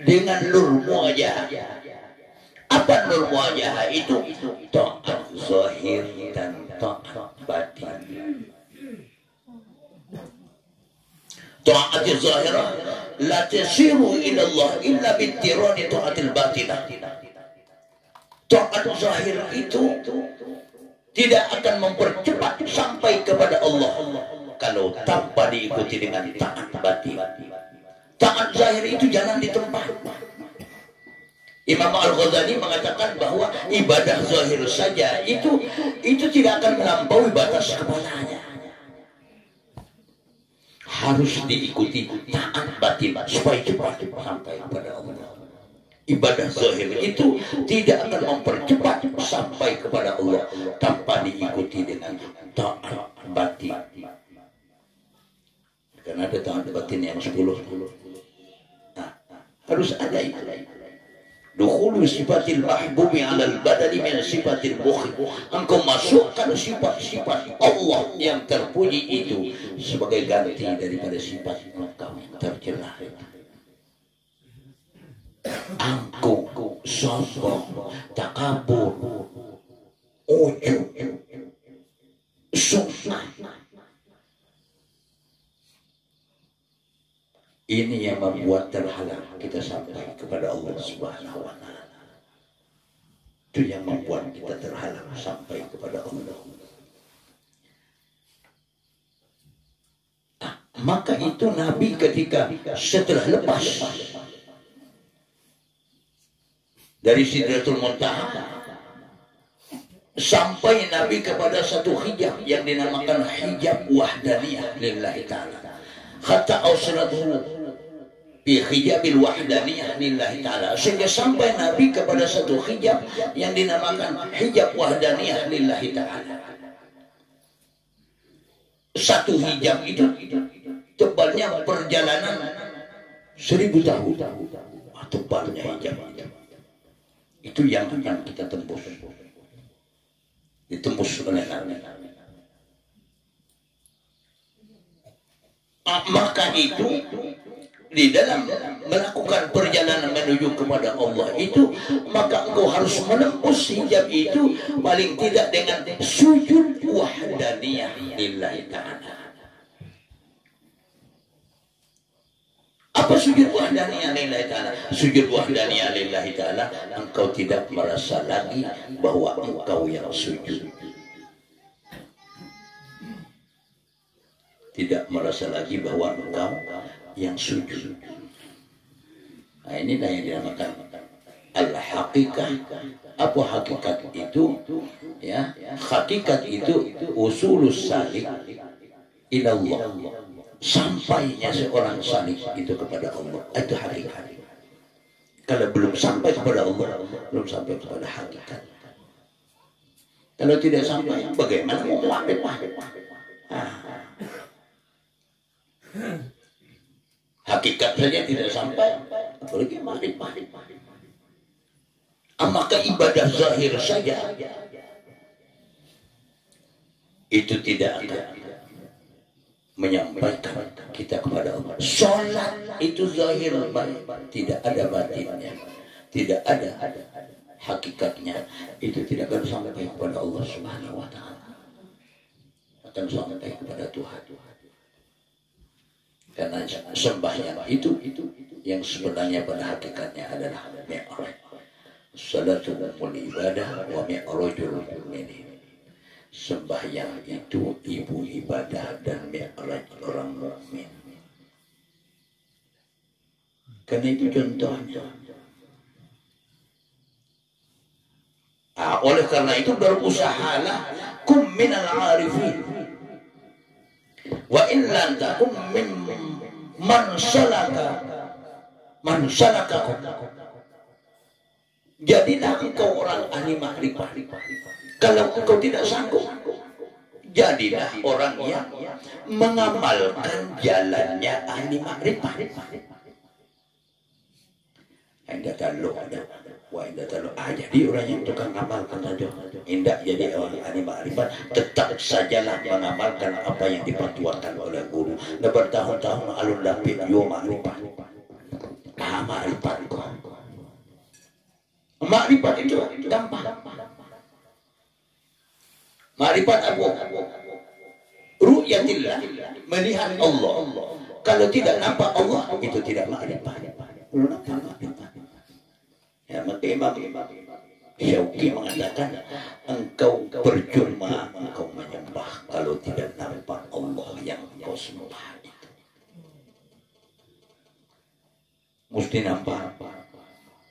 dengan nur muwajah. Apa nur muwajah itu? Ta'at zahir dan ta'at batin. Ta'atil zahirah la tasiru ila Allah illa bittirani ta'atil batinah. Ta'at zahir itu tidak akan mempercepat sampai kepada Allah kalau tanpa diikuti dengan ta'at batin. Ta'at zahir itu jalan di tempat. Imam Al-Ghazali mengatakan bahwa ibadah zahir saja itu tidak akan melampaui batas kepalanya. Harus diikuti taat batin supaya cepat sampai kepada Allah. Ibadah zahir itu tidak akan mempercepat sampai kepada Allah tanpa diikuti dengan taat batin. Karena ada taat batin yang 10. Nah, harus ada itu. Dukhulu sifatil mahbubi alal badali min sifatil bukhi. Engkau masukkan sifat-sifat Allah yang terpuji itu sebagai ganti daripada sifat engkau tercela. Angkuh, sombong, takabur, ujub, sunnah. Ini yang membuat terhalang kita sampai kepada Allah Subhanahu wa Ta'ala. Itu yang membuat kita terhalang sampai kepada Allah. Maka itu Nabi ketika setelah lepas dari Sidratul Muntaha sampai Nabi kepada satu hijab yang dinamakan hijab wahdaniyah lillahi ta'ala. Hatta awsalatuhu bi hijabil wahdaniyah lillahi ta'ala, sehingga sampai Nabi kepada satu hijab yang dinamakan hijab wahdaniyah lillahi ta'ala. Satu hijab itu tebalnya perjalanan 1000 tahun. Tebalnya hijab itu yang akan kita tembus, ditembus oleh Nabi. Maka itu di dalam melakukan perjalanan menuju kepada Allah itu, maka engkau harus menembus hijab itu paling tidak dengan sujud wahdaniyah lillahi ta'ala. Apa sujud wahdaniyah lillahi ta'ala? Sujud wahdaniyah lillahi ta'ala, engkau tidak merasa lagi bahwa engkau yang sujud, tidak merasa lagi bahwa engkau yang sujud. Nah, inilah yang dinamakan al-haqiqah. Apa hakikat itu? Ya, hakikat itu usulus salik ilallah. Sampainya seorang salik itu kepada Allah. Itu hakikat. Kalau belum sampai kepada Allah, belum sampai kepada hakikat. Kalau tidak sampai, bagaimana mau ma'rifah? Hakikat saja tidak sampai, apalagi ma'rifah. Maka ibadah zahir saja itu tidak akan menyampaikan kita kepada Allah. Sholat itu zahir, tidak ada batinnya, tidak ada hakikatnya, itu tidak akan sampai kepada Allah Subhanahu wa Ta'ala, akan sampai kepada Tuhan. Karena sembahyang itu yang sebenarnya pada hakikatnya adalah mi'raj. Salatul ibadah wa mi'rajul mu'minin. Sembahyang itu ibu ibadah dan mi'raj orang mukmin. Karena itu contohnya. Oleh karena itu berusahalah kum minal arifin. Wa in lam takum min man salaka. Jadilah engkau orang ahli makrifah. Kalau engkau tidak sanggup, jadilah orang yang mengamalkan jalannya ahli makrifah. Anda tahu ada, wah anda tahu. Jadi orang yang tukang amalkan saja, indah jadi orang ahli makrifat, tetap sajalah mengamalkan apa yang dipatuakan oleh guru. Dah bertahun-tahun alun lapik yo makrifat. Makrifat kau. Makrifat itu gampang. Makrifat apa? Ru'yatillah, melihat Allah. Kalau tidak nampak Allah, itu tidak makrifat. Belum nampak makrifat. Ya, maka Imam Syauqi mengatakan, engkau percuma engkau menyembah kalau tidak nampak Allah yang engkau sembah itu. Mesti nampak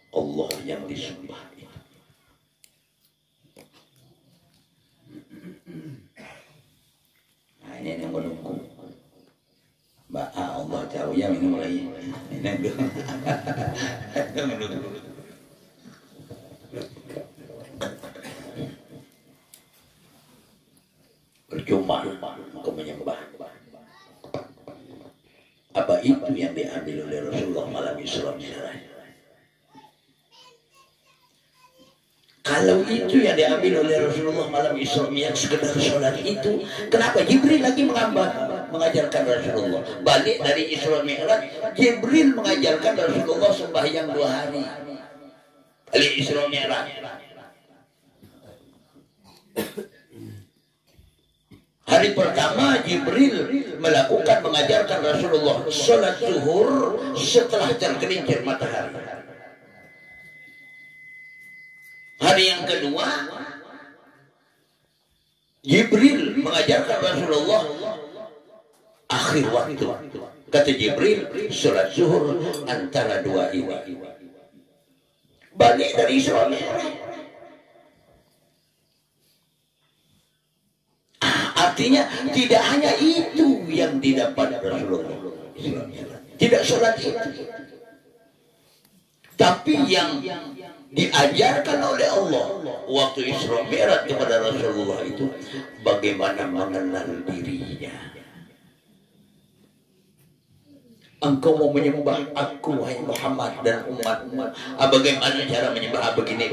Allah yang disembah itu. Nah, ini yang menunggu. Mbak Allah tahu ya minum lagi. Ini menunggu. Percuma engkau menyembah. Apa itu yang diambil oleh Rasulullah malam Isra Mi'raj? diambil oleh Rasulullah malam Isra Mi'raj sekedar sholat itu. Kenapa? Jibril lagi mengajarkan Rasulullah. Balik dari Isra Mi'raj, Jibril mengajarkan Rasulullah sembahyang 2 hari. Balik Isra Mi'raj. Hari pertama Jibril mengajarkan Rasulullah sholat zuhur setelah tergelincir matahari. Hari yang kedua, Jibril mengajarkan Rasulullah akhir waktu. Kata Jibril, sholat zuhur antara 2 ini. Balik dari Isra Mi'raj. Artinya tidak hanya itu yang didapat Rasulullah. Tidak sholat itu. Tapi yang diajarkan oleh Allah waktu Isra Mi'raj kepada Rasulullah itu bagaimana mengenal dirinya. Engkau mau menyembah aku, wahai Muhammad dan umatmu. Bagaimana cara menyembah begini.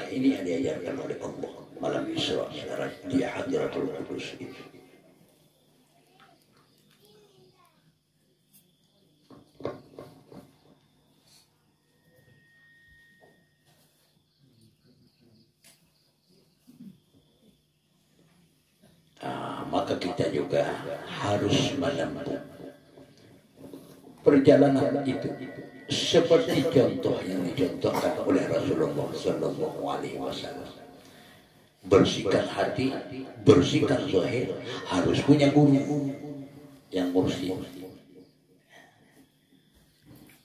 Ini yang diajarkan oleh Allah malam Isra Mi'raj di Hadratul Qudus itu. Maka kita juga harus menempuh perjalanan itu seperti contoh yang dicontohkan oleh Rasulullah Sallallahu Alaihi Wasallam. Bersihkan hati, bersihkan zahir, harus punya guru yang mursyid.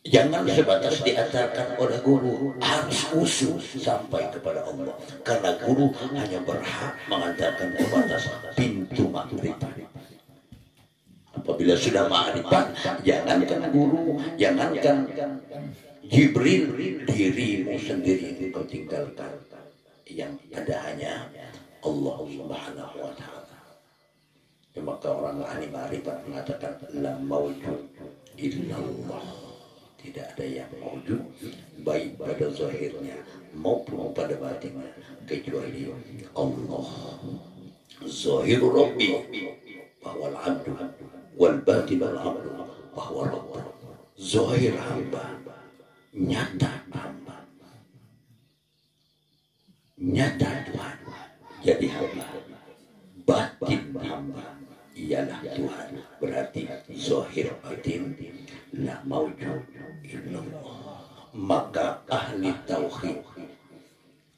Jangan sebatas diantarkan oleh guru, harus usul sampai kepada Allah. Karena guru hanya berhak mengantarkan sebatas pintu makrifat. Apabila sudah makrifat, jangankan guru, jangankan Jibril, dirimu sendiri itu kau tinggalkan. Yang ada hanya Allah Subhanahu wa Ta'ala. Maka orang ahli makrifat mengatakan la maujud illallah. Tidak ada yang wujud baik pada zahirnya maupun pada batinnya kecuali Allah. Zahirul Rabbi bahwa al-abdu wal batin al-abdu bahwa Rabb. Zahir hamba, nyata hamba, nyata Tuhan jadi hamba. Batin hamba ialah Tuhan. Berarti zahir batin la maujud illallah. Maka ahli tauhid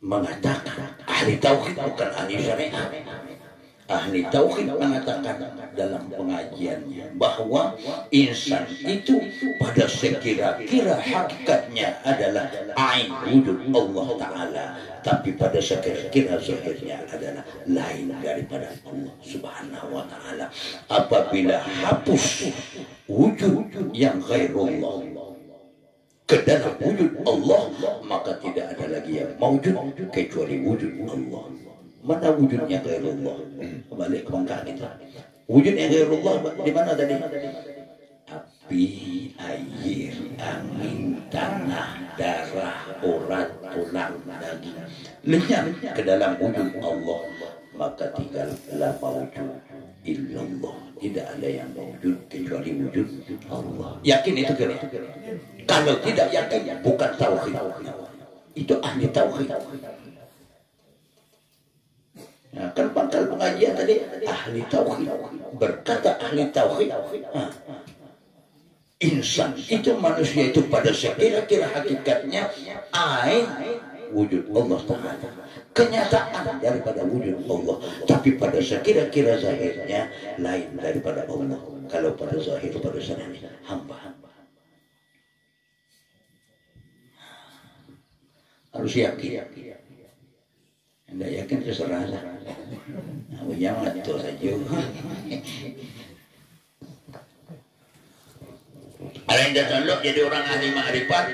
mengatakan, ahli tauhid bukan ahli syariat. Ahli tauhid mengatakan dalam pengajiannya bahwa insan itu pada sekira-kira hakikatnya adalah ain wujud Allah Ta'ala, tapi pada sekira-kira zahirnya adalah lain daripada Allah Subhanahu wa Ta'ala. Apabila hapus wujud yang ghairullah ke dalam wujud Allah, maka tidak ada lagi yang mawjud kecuali wujud Allah. Mana wujudnya ghairullah? Kembali ke bangka kita. Wujudnya ghairullah di mana tadi? Api, air, angin, tanah, darah, urat, tulang, daging. Lenyap ke dalam wujud Allah, maka tinggal la mawjud illallah. Tidak ada yang mawjud kecuali wujud Allah. Yakin itu kira? Kalau tidak yakin, bukan tauhid. Itu ahli tauhid. Nah, kan pangkal pengajian tadi ahli tauhid. Berkata ahli tauhid, insan itu, manusia itu pada sekira-kira hakikatnya ain wujud Allah Ta'ala, kenyataan daripada wujud Allah, tapi pada sekira-kira zahirnya lain daripada Allah. Kalau pada zahir, pada sana hamba-hamba harus yakin. Anda yakin terserah lah. Jangan itu saja. Ada yang datang jadi orang ahli ma'rifat,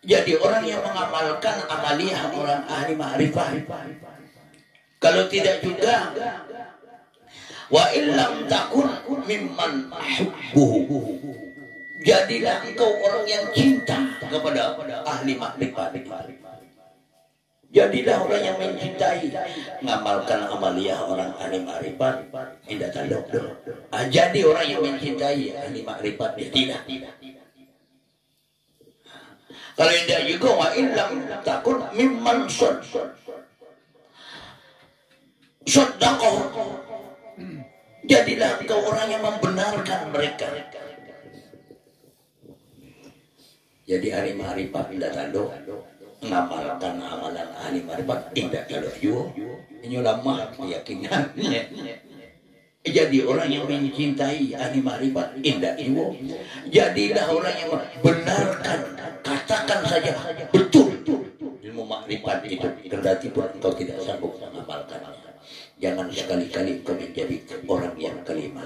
jadi orang yang mengamalkan amaliyah orang ahli ma'rifat. Kalau tidak juga, wa illam takun mimman ahubbuhu, jadilah engkau orang yang cinta kepada ahli ma'rifat. Jadilah orang yang mencintai, ngamalkan amaliyah orang ahli ma'rifat, tidak tanduk. Jadi orang yang mencintai ahli ma'rifat, tidak. Kalau tidak juga wa illam takun mimman sadaqah. Jadilah engkau orang yang membenarkan mereka. Jadi ahli ma'rifat tidak tanduk. Ngamalkan amalan ahli ma'rifat tidak kalau juga ini lemah keyakinannya. Jadi orang yang mencintai ahli ma'rifat indah juga. Jadilah orang yang benarkan, katakan saja betul ilmu ma'rifat itu, kendati pun engkau tidak sanggup mengamalkannya. Jangan sekali-kali engkau menjadi orang yang kelima.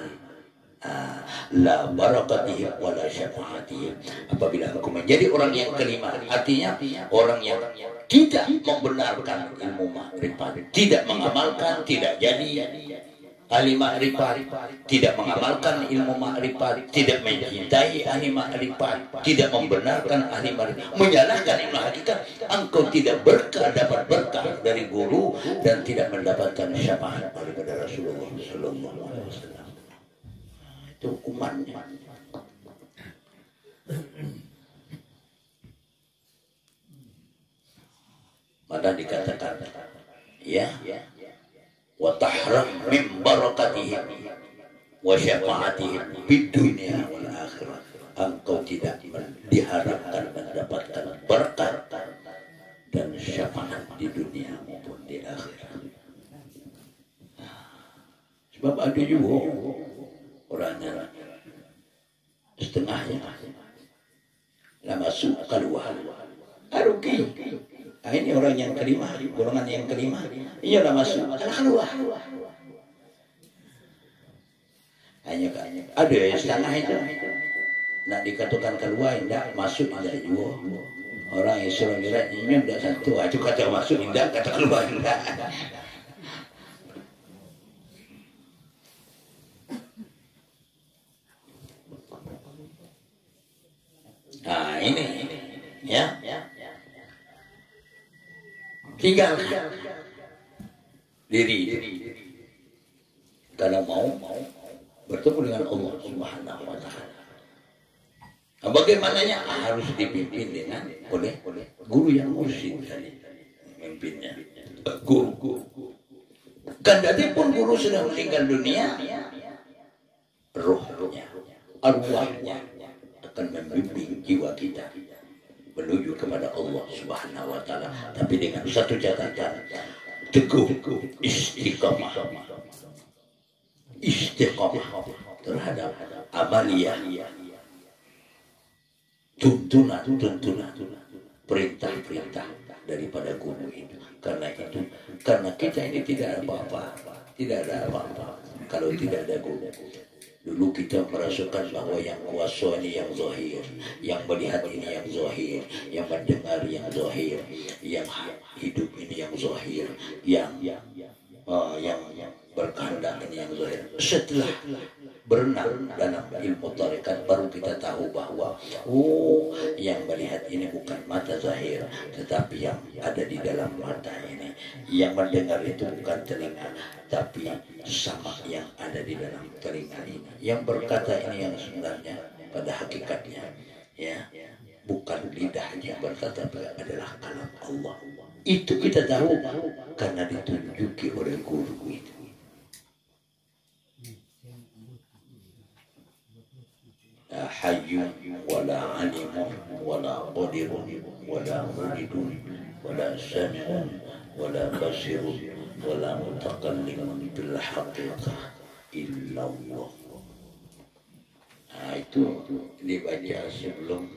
La barakatihim wala syafaatihim. Apabila aku menjadi orang yang kelima, artinya orang yang tidak membenarkan ilmu ma'rifat, tidak mengamalkan, tidak jadi ahli ma'rifat, tidak mengamalkan ilmu ma'rifat, tidak mencintai ahli ma'rifat, tidak membenarkan ahli ma'rifat, menyalahkan ilmu hakikat, engkau tidak berkah, dapat berkah dari guru dan tidak mendapatkan syafaat daripada Rasulullah sallallahu alaihi wasallam. Itu hukumannya. Maka dikatakan ya wa tahram min barakatihim wa syafaatihim fid dunya wal akhirah. Engkau tidak diharapkan mendapatkan berkat dan syafaat di dunia maupun di akhirat. Sebab ada juga orangnya setengahnya lah masuk keluar arugi. Nah, ini orang yang kelima, golongan yang kelima, iya lah masuk keluar. Hanya ada yang setengah itu nak dikatakan keluar tidak masuk tidak juga. Orang yang suruh lihat ini tidak satu, itu kata masuk tidak, kata keluar tidak. Nah ini ya tinggal diri kalau mau bertemu dengan Allah Subhanahu wa taala. Nah, bagaimananya harus dipimpin dengan oleh guru yang mursyid tadi memimpinnya. Guru. Kendati pun guru sudah meninggal dunia, rohnya, arwahnya akan membimbing jiwa kita menuju kepada Allah Subhanahu wa taala, tapi dengan satu catatan, teguh istiqamah terhadap amaliyah, tuntunan perintah-perintah daripada guru itu. Karena kita ini tidak ada apa-apa kalau tidak ada guru. Dulu kita merasakan bahwa yang kuasa ini yang zahir, yang melihat ini yang zahir, yang mendengar yang zahir, yang hidup ini yang zahir, yang berkehendak ini yang zahir. Setelah berenang dalam ilmu tarekat baru kita tahu bahwa yang melihat ini bukan mata zahir, tetapi yang ada di dalam mata ini. Yang mendengar itu bukan telinga, tapi sama yang ada di dalam telinga ini. Yang berkata ini yang sebenarnya pada hakikatnya ya bukan lidahnya berkata, adalah kalam Allah. Itu kita tahu karena ditunjuki oleh guru itu. La hayyun wala alimun wala qadirun wala muridun wala sami'un wala basirun wala mutakallimun bil haqiqah illallah. Nah itu dibaca sebelum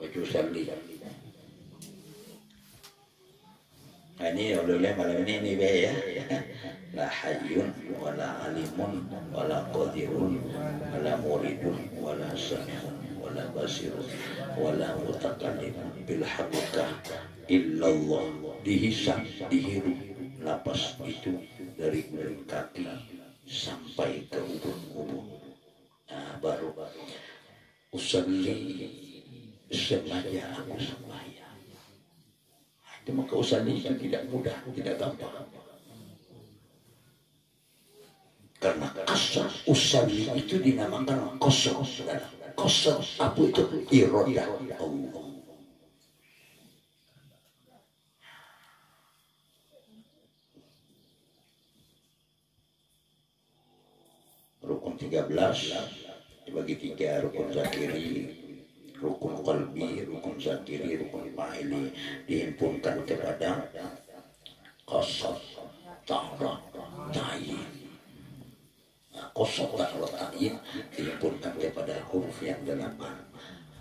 baca salli. Nah, ini oleh malam ini ya. La hayyun wala alimun wala qadirun wala muridun wala sami'un wala basirun wala mutakallimun bil haqiqah illallah. Dihisab, dihirup napas itu dari ujung kaki sampai ke ubun-ubun. Nah, baru usalli semaja aku sembahyang. Itu maka usalli itu tidak mudah, tidak gampang. Karena kasar usalli itu dinamakan qasr. Qasr apa itu? Iradah Allah. Rukun 13 dibagi 3, rukun zakiri, rukun qalbi, rukun zakiri, rukun fa'ili, dihimpunkan kepada qasr, ta'rad, ta'yin. Qasr, ta'rad, ta'yin dihimpunkan kepada huruf yang 8.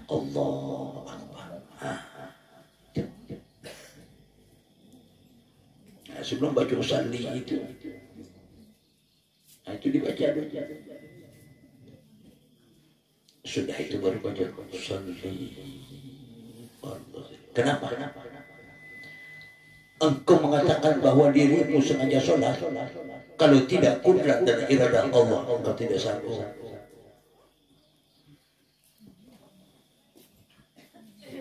Allahu Akbar. Nah, sebelum baca usalli itu, nah, itu dibaca dulu. Sudah itu baru baca usalli. Kenapa? Engkau mengatakan bahwa dirimu sengaja sholat. Kalau tidak kudrat dan iradah Allah, engkau tidak sanggup.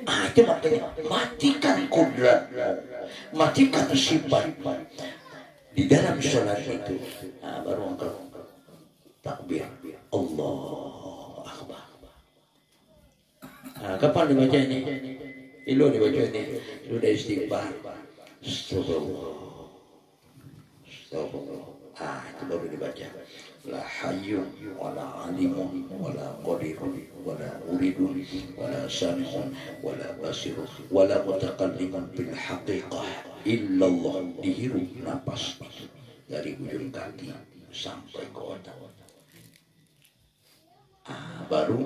Itu makanya matikan kudrat, matikan sifat di dalam sholat itu. Nah, baru engkau takbir Allah Akbar. Nah, kapan dibaca ini? Ilu dibaca ini. Sudah istighfar. Astagfirullah. Astagfirullah. Itu baru dibaca. La hayyun wala alimun wala qadirun wala uridun wala sami'un wala basirun wala mutakallimun bil haqiqah illallah. Dihirup napas dari ujung kaki sampai ke otak. Baru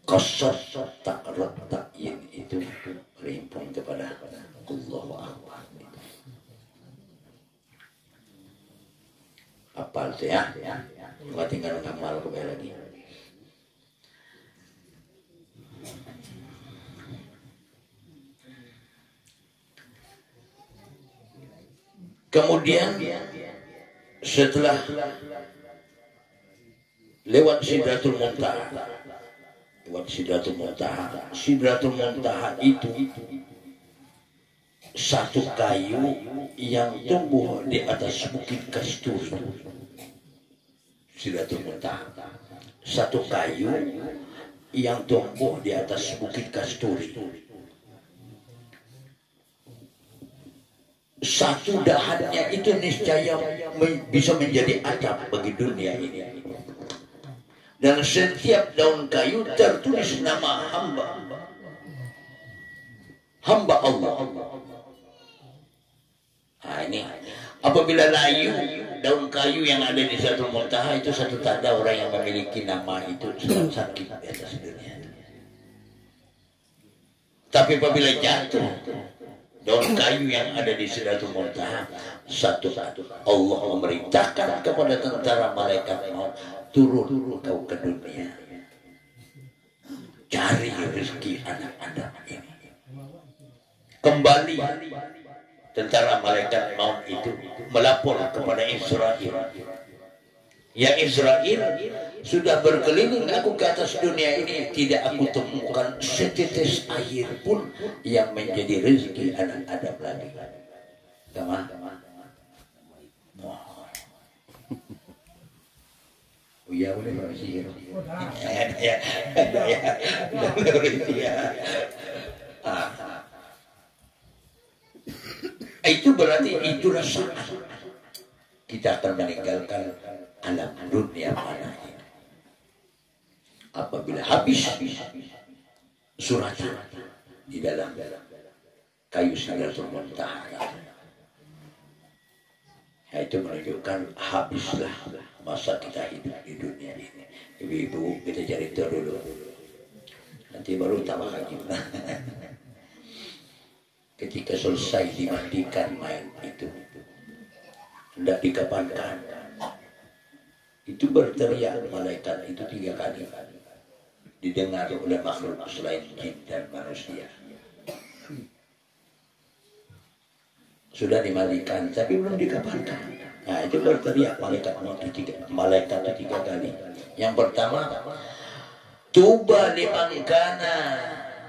qasr, ta'rad, ta'yin itu berhimpun kepada Allahu Akbar. Apal tuh ya, nggak tinggal ngamal kembali lagi. Kemudian setelah lewat Sidratul Muntaha, Sidratul Muntaha itu satu kayu yang tumbuh di atas bukit kasturi. Sidratul Muntaha, satu kayu yang tumbuh di atas bukit kasturi. Satu dahannya itu niscaya bisa menjadi atap bagi dunia ini. Dan setiap daun kayu tertulis nama hamba Allah. Nah, ini apabila layu daun kayu yang ada di Sidratul Muntaha itu satu tanda orang yang memiliki nama itu sedang sakit di atas dunia. Tapi apabila jatuh daun kayu yang ada di Sidratul Muntaha, satu Allah memerintahkan kepada tentara malaikat maut, turun kau ke dunia, cari rezeki anak-anak ini. Kembali tentara malaikat maut itu melapor kepada Israel. Ya Israel, sudah berkeliling aku ke atas dunia ini, tidak aku temukan setetes air pun yang menjadi rezeki anak Adam lagi. Kemana? Oh iya, boleh bersihir. Itu berarti itulah saat kita akan meninggalkan alam dunia mana ini. Apabila habis suratnya di dalam kayu Sidratul Muntaha, itu menunjukkan habislah masa kita hidup di dunia ini. Ibu-ibu, kita cari tahu dulu, nanti baru tambah lagi. Ketika selesai dimandikan main itu, hendak dikapankan, itu berteriak malaikat itu 3 kali, didengar oleh makhluk selain jin dan manusia. Sudah dimandikan tapi belum dikapankan. Nah, itu berteriak malaikat itu 3 kali. Yang pertama, tuba liman kana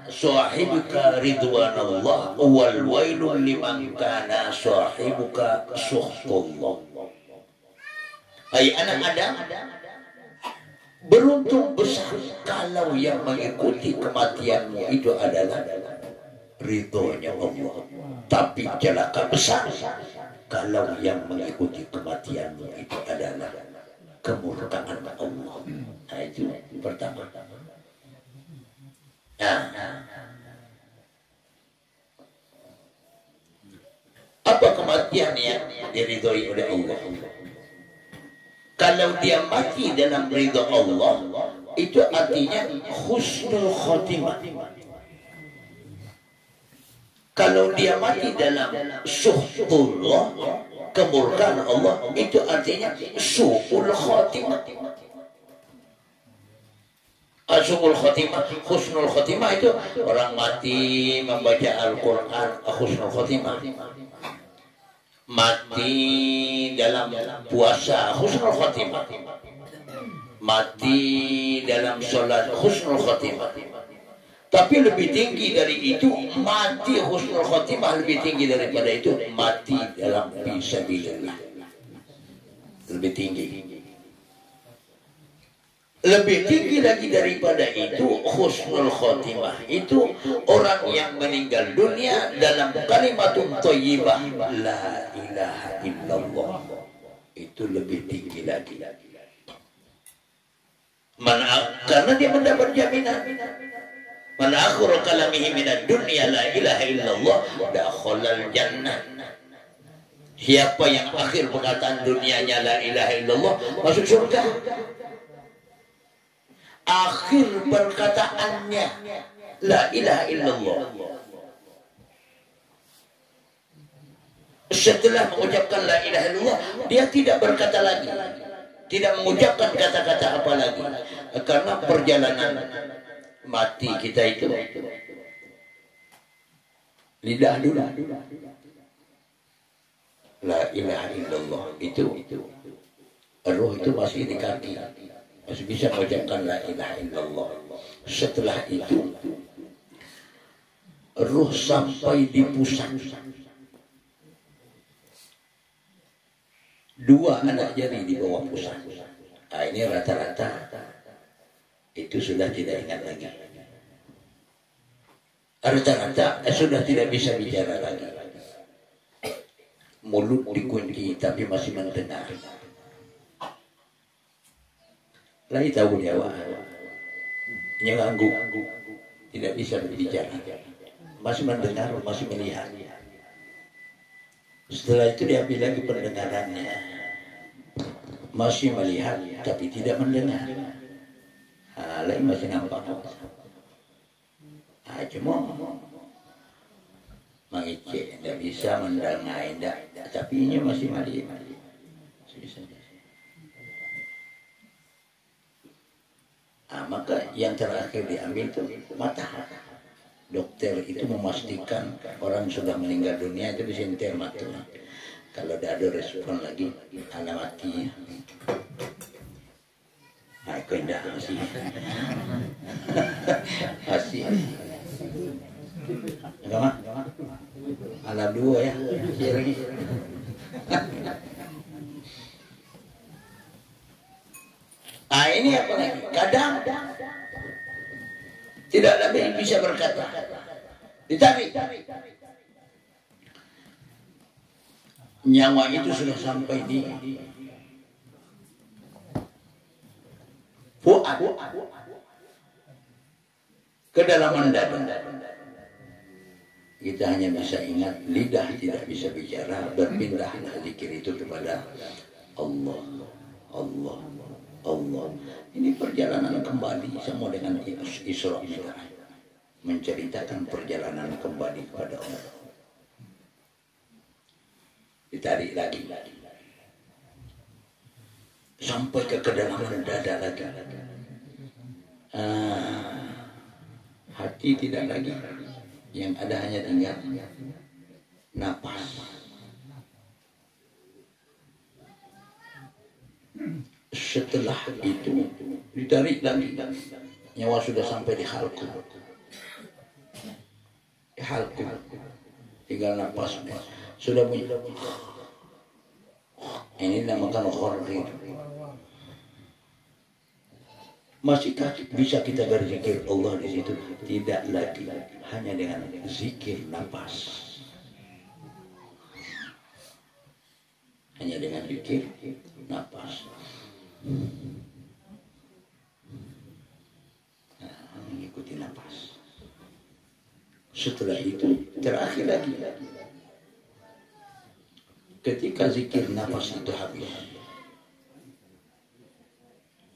sahibuka ridwanallah wal wailul liman kana sahibuka suhtullah. Hai anak Adam, beruntung besar kalau yang mengikuti kematianmu itu adalah ridhonya Allah. Tapi celaka besar kalau yang mengikuti kematianmu itu adalah kemurkaan Allah. Nah itu pertama. Nah, apa kematian yang diridhoi oleh Allah? Kalau dia mati dalam ridha Allah, itu artinya husnul khotimah. Kalau dia mati dalam suhtullah, kemurkaan Allah, itu artinya su'ul khotimah. Su'ul khotimah, husnul khotimah itu orang mati membaca Al-Quran, husnul khotimah. Mati dalam puasa, husnul khotimah. Mati dalam sholat, husnul khotimah. Tapi lebih tinggi dari itu, mati husnul khotimah lebih tinggi daripada itu, mati dalam fisabilillah. Lebih tinggi. Lebih tinggi lagi daripada itu, husnul khotimah itu orang yang meninggal dunia dalam kalimatun thayyibah la ilaha illallah. Itu lebih tinggi lagi. Karena dia mendapat jaminan. Man akhir kalamihi minad dunya la ilaha illallah dakhalal jannah. Siapa yang akhir perkataan dunianya la ilaha illallah masuk surga. Akhir perkataannya la ilaha illallah. Setelah mengucapkan la ilaha illallah, dia tidak berkata lagi, tidak mengucapkan kata-kata apa lagi, karena perjalanan mati kita itu lidah dulu. La ilaha illallah itu roh itu masih di kaki, masih bisa mengucapkan la ilaha illallah. Setelah itu roh sampai di pusat. Dua anak jari di bawah pusat. Nah, ini rata-rata itu sudah tidak ingat lagi. Rata-rata sudah tidak bisa bicara lagi. Mulut dikunci tapi masih mendengar. Lagi tahu Jawa, nyanggu, tidak bisa berbicara, masih mendengar, masih melihat. Setelah itu diambil lagi pendengarannya, masih melihat tapi tidak mendengar. Lain masih nampak. Cuma mengicik, tidak bisa mendengar, tapi ini masih melihat. Maka yang terakhir diambil itu mata. Dokter itu memastikan orang sudah meninggal dunia itu disentil mata. Kalau tidak ada respon lagi, anak mati. Aku indah masih. Masih. Enggak mah? Anak dua ya. Lagi. Ini apa lagi? Kadang tidak lebih bisa berkata. Ditarik. Nyawa itu sudah sampai di fuad, kedalaman dada. Kita hanya bisa ingat, lidah tidak bisa bicara, berpindahlah zikir itu kepada Allah. Allah. Allah. Ini perjalanan kembali sama dengan Isra Mi'raj, menceritakan perjalanan kembali kepada Allah. Ditarik lagi sampai ke kedalaman dada lagi. Hati tidak lagi, yang ada hanya tinggal napas. Setelah itu ditarik lagi, nyawa sudah sampai di halqum. halku. Tinggal napasnya. Sudah bunyi. Ini namakan khorri. Masihkah bisa kita berzikir Allah di situ? Tidak lagi. Hanya dengan zikir napas. Hanya dengan zikir napas. Nah, mengikuti napas. Setelah itu terakhir lagi. Ketika zikir napas itu habis,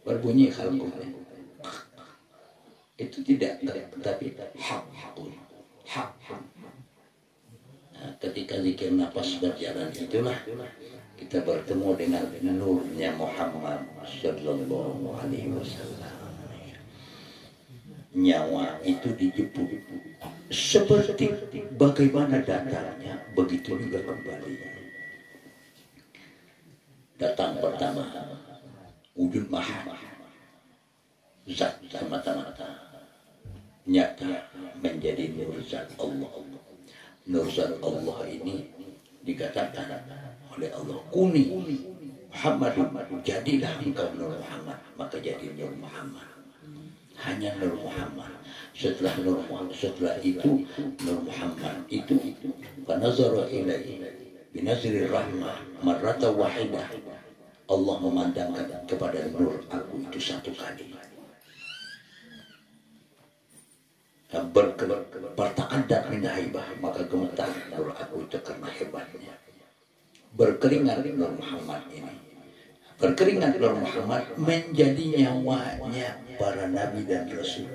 berbunyi khalqullah. Itu tidak, tapi hak. Nah, ketika zikir napas berjalan itulah kita bertemu dengan nurnya Muhammad sallallahu alaihi wasallam. Nyawa itu dijemput seperti bagaimana datangnya, begitu juga kembali. Datang pertama wujud maha, zat semata-mata, nyata menjadi nur zat Allah. Nur zat Allah ini dikatakan oleh Allah, kuni Muhammad, jadilah engkau Nur Muhammad, maka jadi Nur Muhammad. Hanya Nur Muhammad. Setelah Nur Muhammad, setelah itu Nur Muhammad itu fanazara ilaihi binazri rahmah marrata wahidah. Allah memandangkan kepada nur aku itu satu kali. Berta'addad min haibah, maka gemetar nur aku itu karena hebatnya. Berkeringat Nur Muhammad ini. Berkeringat Nur Muhammad menjadi nyawanya para nabi dan rasul.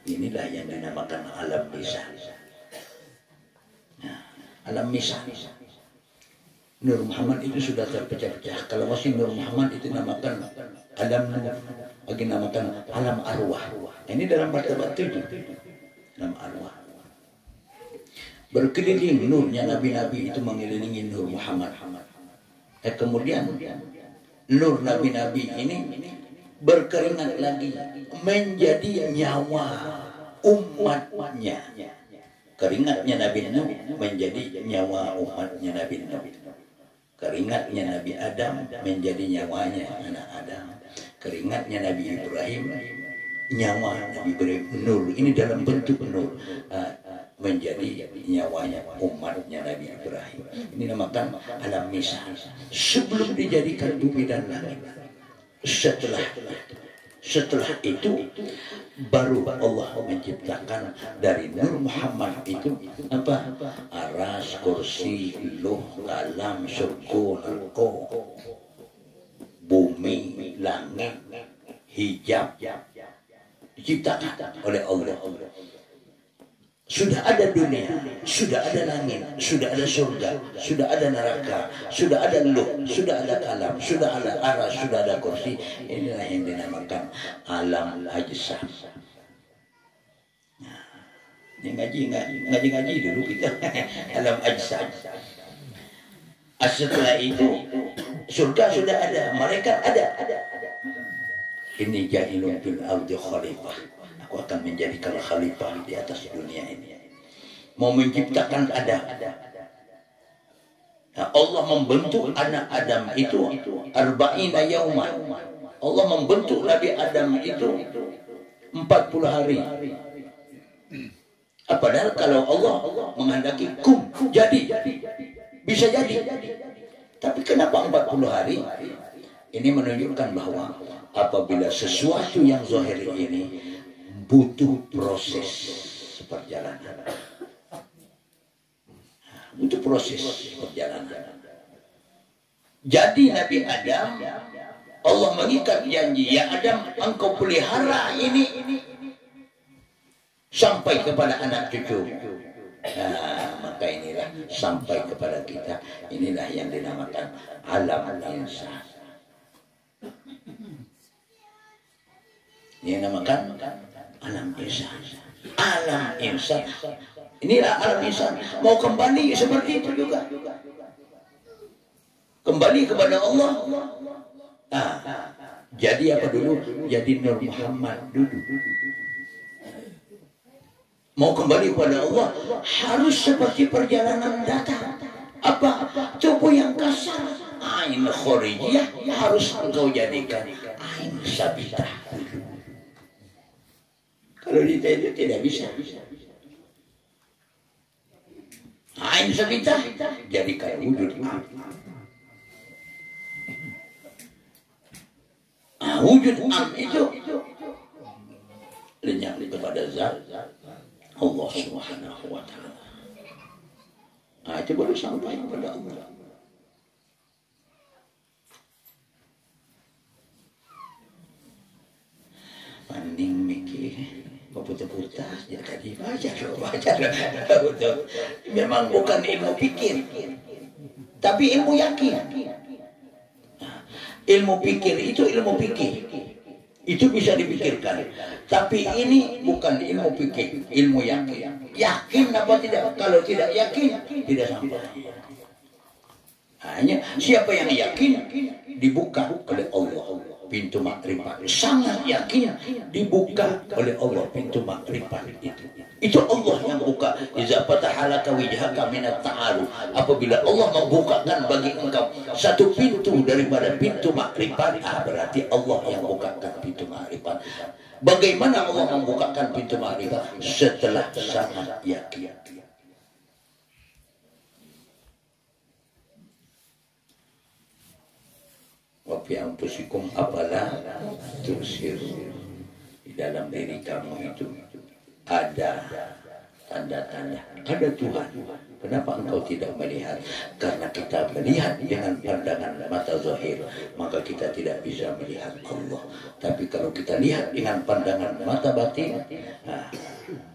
Inilah yang dinamakan alam misah. Nah, alam misah. Nur Muhammad itu sudah terpecah-pecah. Kalau masih Nur Muhammad itu namakan alam nur, lagi namakan alam arwah. Ini dalam martabat 7. Alam arwah. Berkeliling nurnya nabi-nabi itu mengelilingi Nur Muhammad. Kemudian nur nabi-nabi ini berkeringat lagi menjadi nyawa umatnya. Keringatnya Nabi Nuh menjadi nyawa umatnya Nabi Nuh. Keringatnya Nabi Adam menjadi nyawanya anak Adam. Keringatnya Nabi Ibrahim nyawa Nabi Ibrahim. Nur ini dalam bentuk nur menjadi nyawanya umatnya Nabi Ibrahim. Ini namakan alam misah. Sebelum dijadikan bumi dan langit. Setelah itu baru Allah menciptakan dari Nur Muhammad itu apa? Aras, kursi, luh, kalam, surga, neraka, bumi, langit, hijab diciptakan oleh Allah. Sudah ada dunia, sudah ada langit, sudah ada surga, sudah ada neraka, sudah ada luh, sudah ada kalam, sudah ada aras, sudah ada kursi. Inilah yang dinamakan alam ajsam. Nah, ini ngaji dulu kita. Alam ajsam. Setelah itu surga sudah ada, malaikat ada. Ini jahilun fil ardi khalifah. Aku akan menjadikan khalifah di atas dunia ini. Mau menciptakan Adam. Nah, Allah membentuk anak Adam itu arba'ina yauman. Allah membentuk Nabi Adam itu 40 hari. Padahal kalau Allah menghendaki kum, jadi. Bisa jadi. Tapi kenapa 40 hari? Ini menunjukkan bahwa apabila sesuatu yang zahir ini butuh proses perjalanan. Butuh proses perjalanan. Jadi Nabi Adam, Allah mengikat janji, ya Adam, engkau pelihara ini sampai kepada anak cucu. Nah, maka inilah sampai kepada kita. Inilah yang dinamakan alam insan. Ini namakan alam insan. Alam insan. Inilah alam insan. Mau kembali seperti itu juga. Kembali kepada Allah. Nah, jadi apa dulu? Jadi Nur Muhammad dulu. Mau kembali kepada Allah harus seperti perjalanan datang. Apa? Tubuh yang kasar, ain khorijiyah harus engkau jadikan ain sabitah. Kalau itu tidak bisa. Ain sabitah jadikan wujud am. Wujud am itu lenyap kepada zat Allah Subhanahu wa ta'ala. Itu baru sampai kepada Allah. Banding mikir berputar-putar ya tadi baca. Memang bukan ilmu pikir, tapi ilmu yakin. Ilmu pikir itu ilmu pikir. Itu bisa dipikirkan. Tapi ini bukan ilmu pikir, ilmu yakin. Yakin apa tidak? Kalau tidak yakin, tidak sampai. Hanya siapa yang yakin dibuka oleh Allah pintu makrifat. Sangat yakin dibuka oleh Allah pintu makrifat itu. Itu Allah yang buka. Iza fatahalaka wijhaka minat ta'alu. Apabila Allah membukakan bagi engkau satu pintu daripada pintu makrifat, berarti Allah yang bukakan pintu makrifat. Bagaimana Allah membukakan pintu makrifat? Setelah sangat yakin. Wafi anfusikum apalah tusir. Di dalam diri kamu itu ada tanda-tanda, ada Tuhan. Kenapa engkau tidak melihat? Karena kita melihat dengan pandangan mata zahir, maka kita tidak bisa melihat Allah. Tapi kalau kita lihat dengan pandangan mata batin,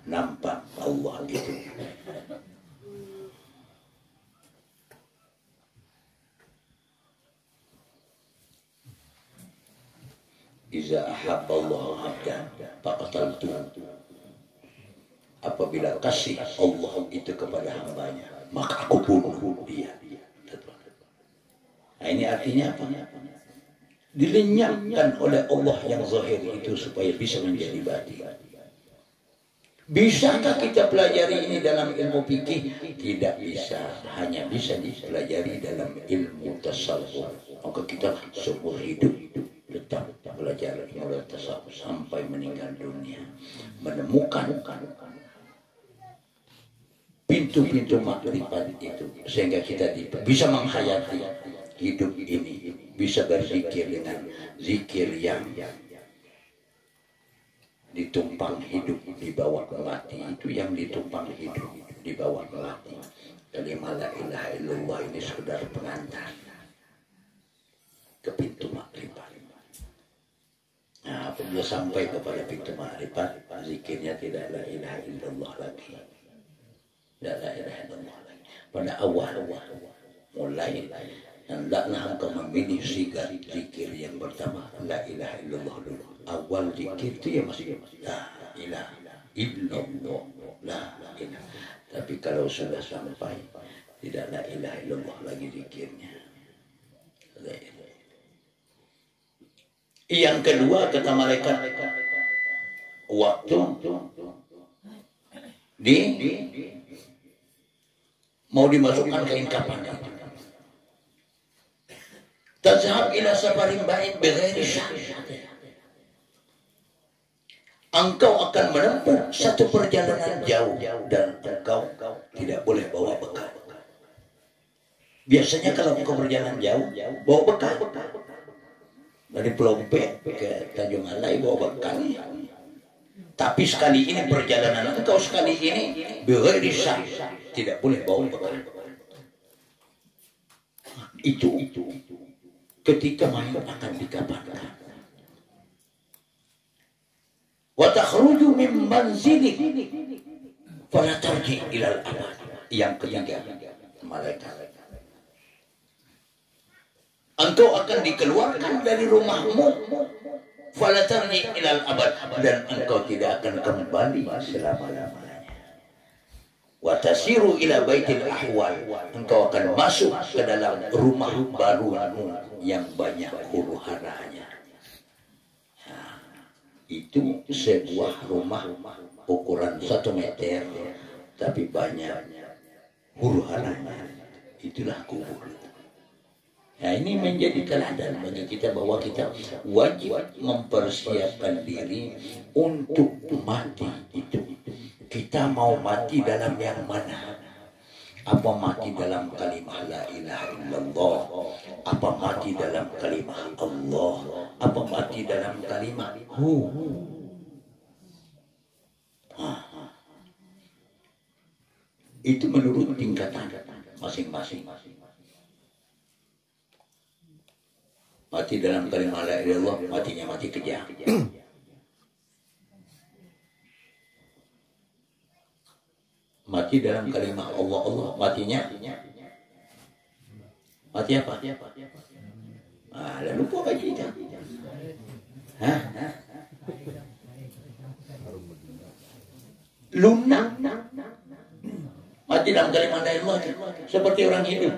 nampak Allah itu. Iza ahabballahu abdan faqataltu. Apabila kasih Allah itu kepada hambanya, maka aku bunuh dia. Nah, ini artinya apa? Dilenyapkan oleh Allah yang zahir itu supaya bisa menjadi batin. Bisakah kita pelajari ini dalam ilmu fikih? Tidak bisa. Hanya bisa dipelajari dalam ilmu tasawuf. Maka kita seumur hidup tetap belajar ilmu tasawuf sampai meninggal dunia, menemukan pintu-pintu makrifat itu sehingga kita bisa menghayati hidup ini, bisa berzikir dengan zikir yang ditumpang hidup dibawa ke mati. Itu yang ditumpang hidup dibawa ke mati. Kalimat la ilaha illallah ini sekedar pengantar ke pintu makrifat. Nah, apabila sampai kepada pintu makrifat, zikirnya tidak la ilaha illallah lagi. Tidak la ilaha illallah lagi. Pada awal mulai hendaklah engkau memilih zikir yang pertama la ilaha illallah dulu. Awal zikir itu ya masih la ilaha illallah, la ilaha. Tapi kalau sudah sampai tidak la ilaha illallah lagi zikirnya. Yang kedua kata malaikat, waktu mau dimasukkan ke ingkapan itu. Tazhab ila safarin ba'id bighairi syahid. Engkau akan menempuh satu perjalanan jauh dan engkau tidak boleh bawa bekal. Biasanya kalau engkau berjalan jauh bawa bekal. Dari Pulau P ke Tanjung Alai bawa bekal. Tapi sekali ini perjalanan engkau sekali ini bighairi syahid, tidak boleh bawa bekal. Itu ketika mayat akan dikabarkan. Wa takhruju min manzilik fala tarji ilal abad. Yang ketiga, malaikat, engkau akan dikeluarkan dari rumahmu fala tarji ilal abad, dan engkau tidak akan kembali selama-lamanya. Wa tasiru ila baitil ahwal, engkau akan masuk ke dalam rumah barumu yang banyak huru-haranya. Itu sebuah rumah ukuran 1 meter, tapi banyak huru-haranya. Itulah kubur. Nah, ini menjadi teladan bagi kita bahwa kita wajib mempersiapkan diri untuk mati itu. Kita mau mati dalam yang mana? Apa mati dalam kalimah la ilaha illallah? Apa mati dalam kalimah Allah? Apa mati dalam kalimah hu? Itu menurut tingkatan masing-masing. Mati dalam kalimah la ilaha illallah, matinya mati kejam. Mati dalam kalimah Allah, Allah matinya mati apa? Lalu lupa bagi kita. Hah? Lunak. Mati dalam kalimah la ilaha illallah seperti orang hidup.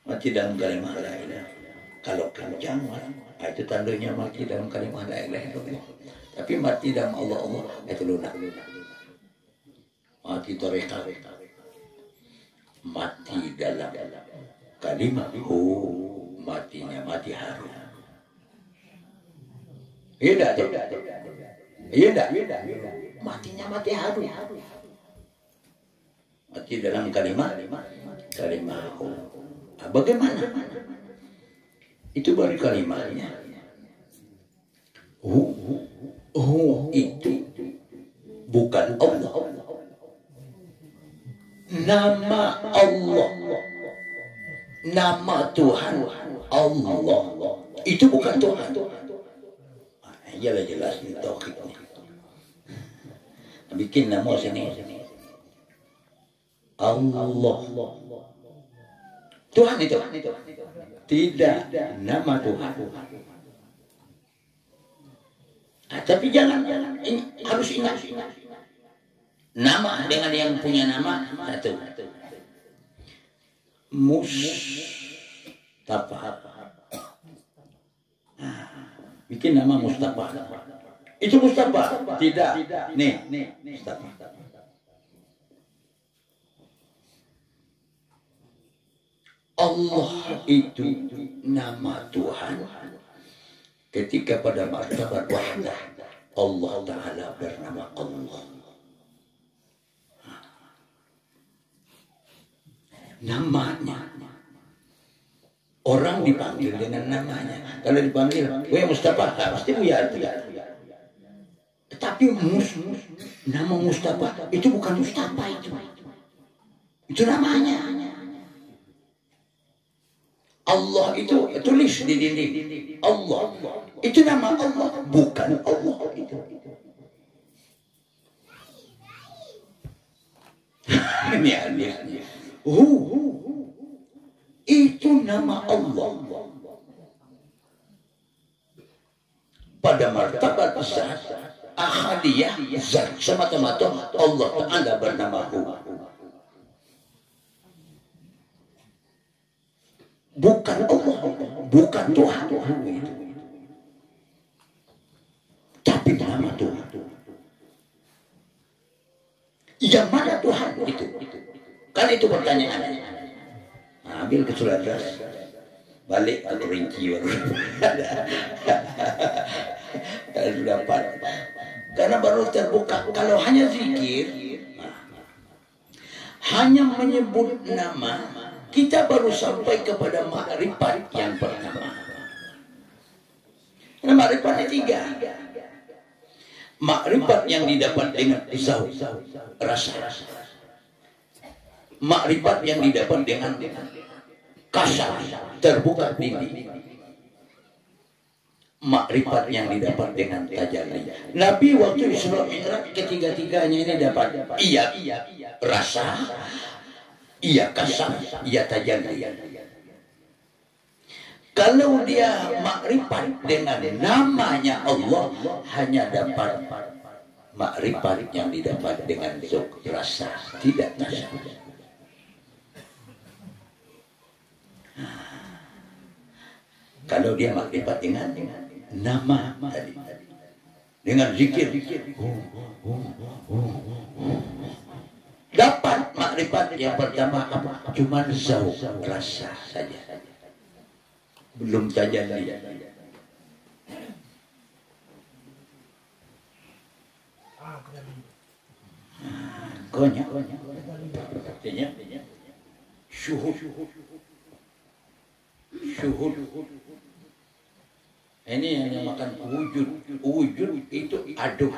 Mati dalam kalimah la ilaha. Kalau kencang, itu tandanya mati dalam kalimah la ilaha illallah. Tapi mati dalam Allah itu lunak. Mati tarekat. Mati dalam kalimah matinya mati harum. Iya enggak? Matinya mati harum. Mati dalam kalimah bagaimana? Itu baru kalimatnya. Itu bukan Allah. Nama Allah. Nama Tuhan Allah. Itu bukan Tuhan. Jelas nih tauhidnya. Bikin nama sini. Allah. Tuhan itu. Tidak nama Tuhan. Tapi jangan harus ingat. Nama dengan yang punya nama satu. Mustafa. Bikin nama Mustafa. Itu Mustafa. Tidak. Nih. Mustafa. Allah itu nama Tuhan. Ketika pada martabat wahdah Allah Ta'ala bernama Allah. Namanya. Orang dipanggil dengan namanya. Kalau dipanggil, weh Mustafa, pasti ya. Tapi nama Mustafa itu bukan Mustafa itu. Itu namanya. Allah itu tulis di dinding. Allah itu nama Allah, bukan Allah itu. Ini aneh. Itu nama Allah. Pada martabat besar ahadiyah zat semata-mata Allah Ta'ala bernama Hu. Bukan Allah, bukan Tuhan. Tapi nama Tuhan. Yang mana Tuhan itu? Kan itu pertanyaannya. Ambil ke surat das. Balik ke rinci baru. Kalau dapat. Karena baru terbuka. Kalau hanya zikir, hanya menyebut nama, kita baru sampai kepada makrifat yang pertama. Nah, makrifat ada 3. Makrifat yang didapat dengan zauq, rasa. Makrifat yang didapat dengan kasar, terbuka dinding. Makrifat yang didapat dengan tajalli. Nabi waktu Isra Mi'raj ketiga-tiganya ini dapat iya rasa, iya kasar, iya tajalli. Kalau dia makrifat dengan namanya Allah, hanya dapat makrifat yang didapat dengan zauq rasa, tidak kasar. Kalau dia makrifat dengan nama tadi, dengan zikir. Dapat makrifat yang pertama apa? Cuman zauq, rasa saja. Belum tajalli. Konya. Artinya syuhud. Ini yang dinamakan wujud. Wujud itu aduh.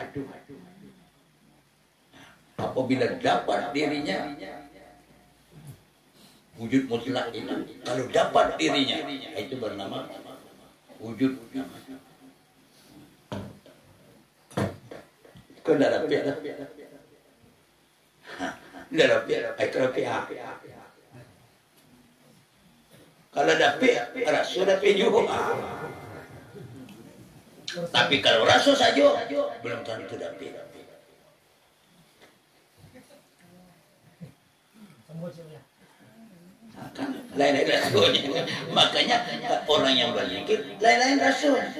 Apabila dapat dirinya wujud mutlak itu, kalau dapat dirinya itu bernama wujud. Kau dah dapat dah. Dah dapat. Kalau dapat, rasa dapat juga. Tapi kalau rasa saja belum tentu dapat. Kan lain-lain rasanya. Makanya orang yang berzikir lain-lain rasanya.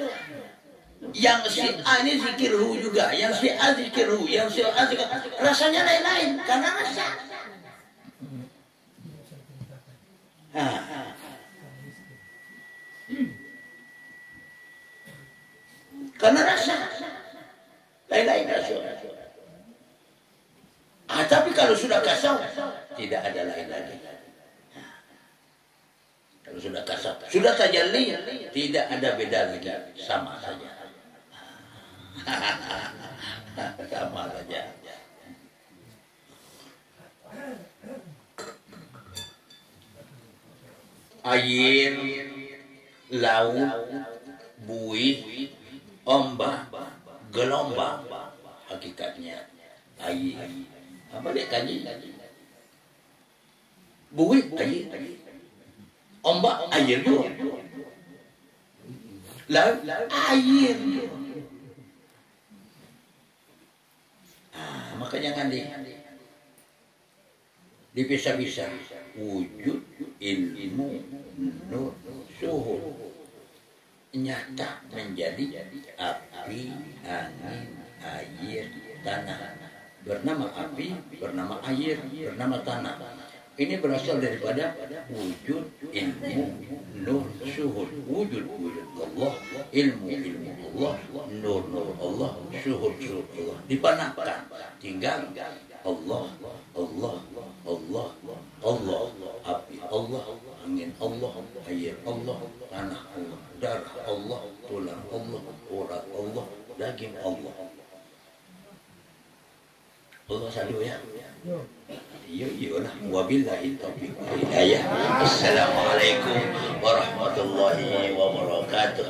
Yang si A ini zikirhu juga, yang si A zikirhu, yang si A zikir, rasanya lain-lain karena rasa. Karena rasa lain-lain rasa. Tapi kalau sudah kasau tidak ada lain lagi. Kalau sudah kasau, sudah tajalli, tidak ada beda lagi, sama saja. Sama saja. Air, laut, buih, ombak, gelombang, hakikatnya air. Apa dia kaji? Buih, air. Ombak, air juga. Laut, air. Maka jangan dipisah-pisah. Wujud, ilmu, nur, suhud. Nyata menjadi api, angin, air, tanah. Bernama api, bernama air, bernama tanah. Ini berasal daripada wujud, ilmu, nur, syuhud. Wujud Allah, ilmu Allah, nur Allah, syuhud Allah. Dipanahkan, tinggal Allah, api Allah, angin Allah, air Allah, tanah Allah, darah Allah, tulang Allah, urat Allah, daging Allah. Allah satu ya. Iya lah. Wabillahi taufiq wal hidayah. Assalamualaikum warahmatullahi wabarakatuh.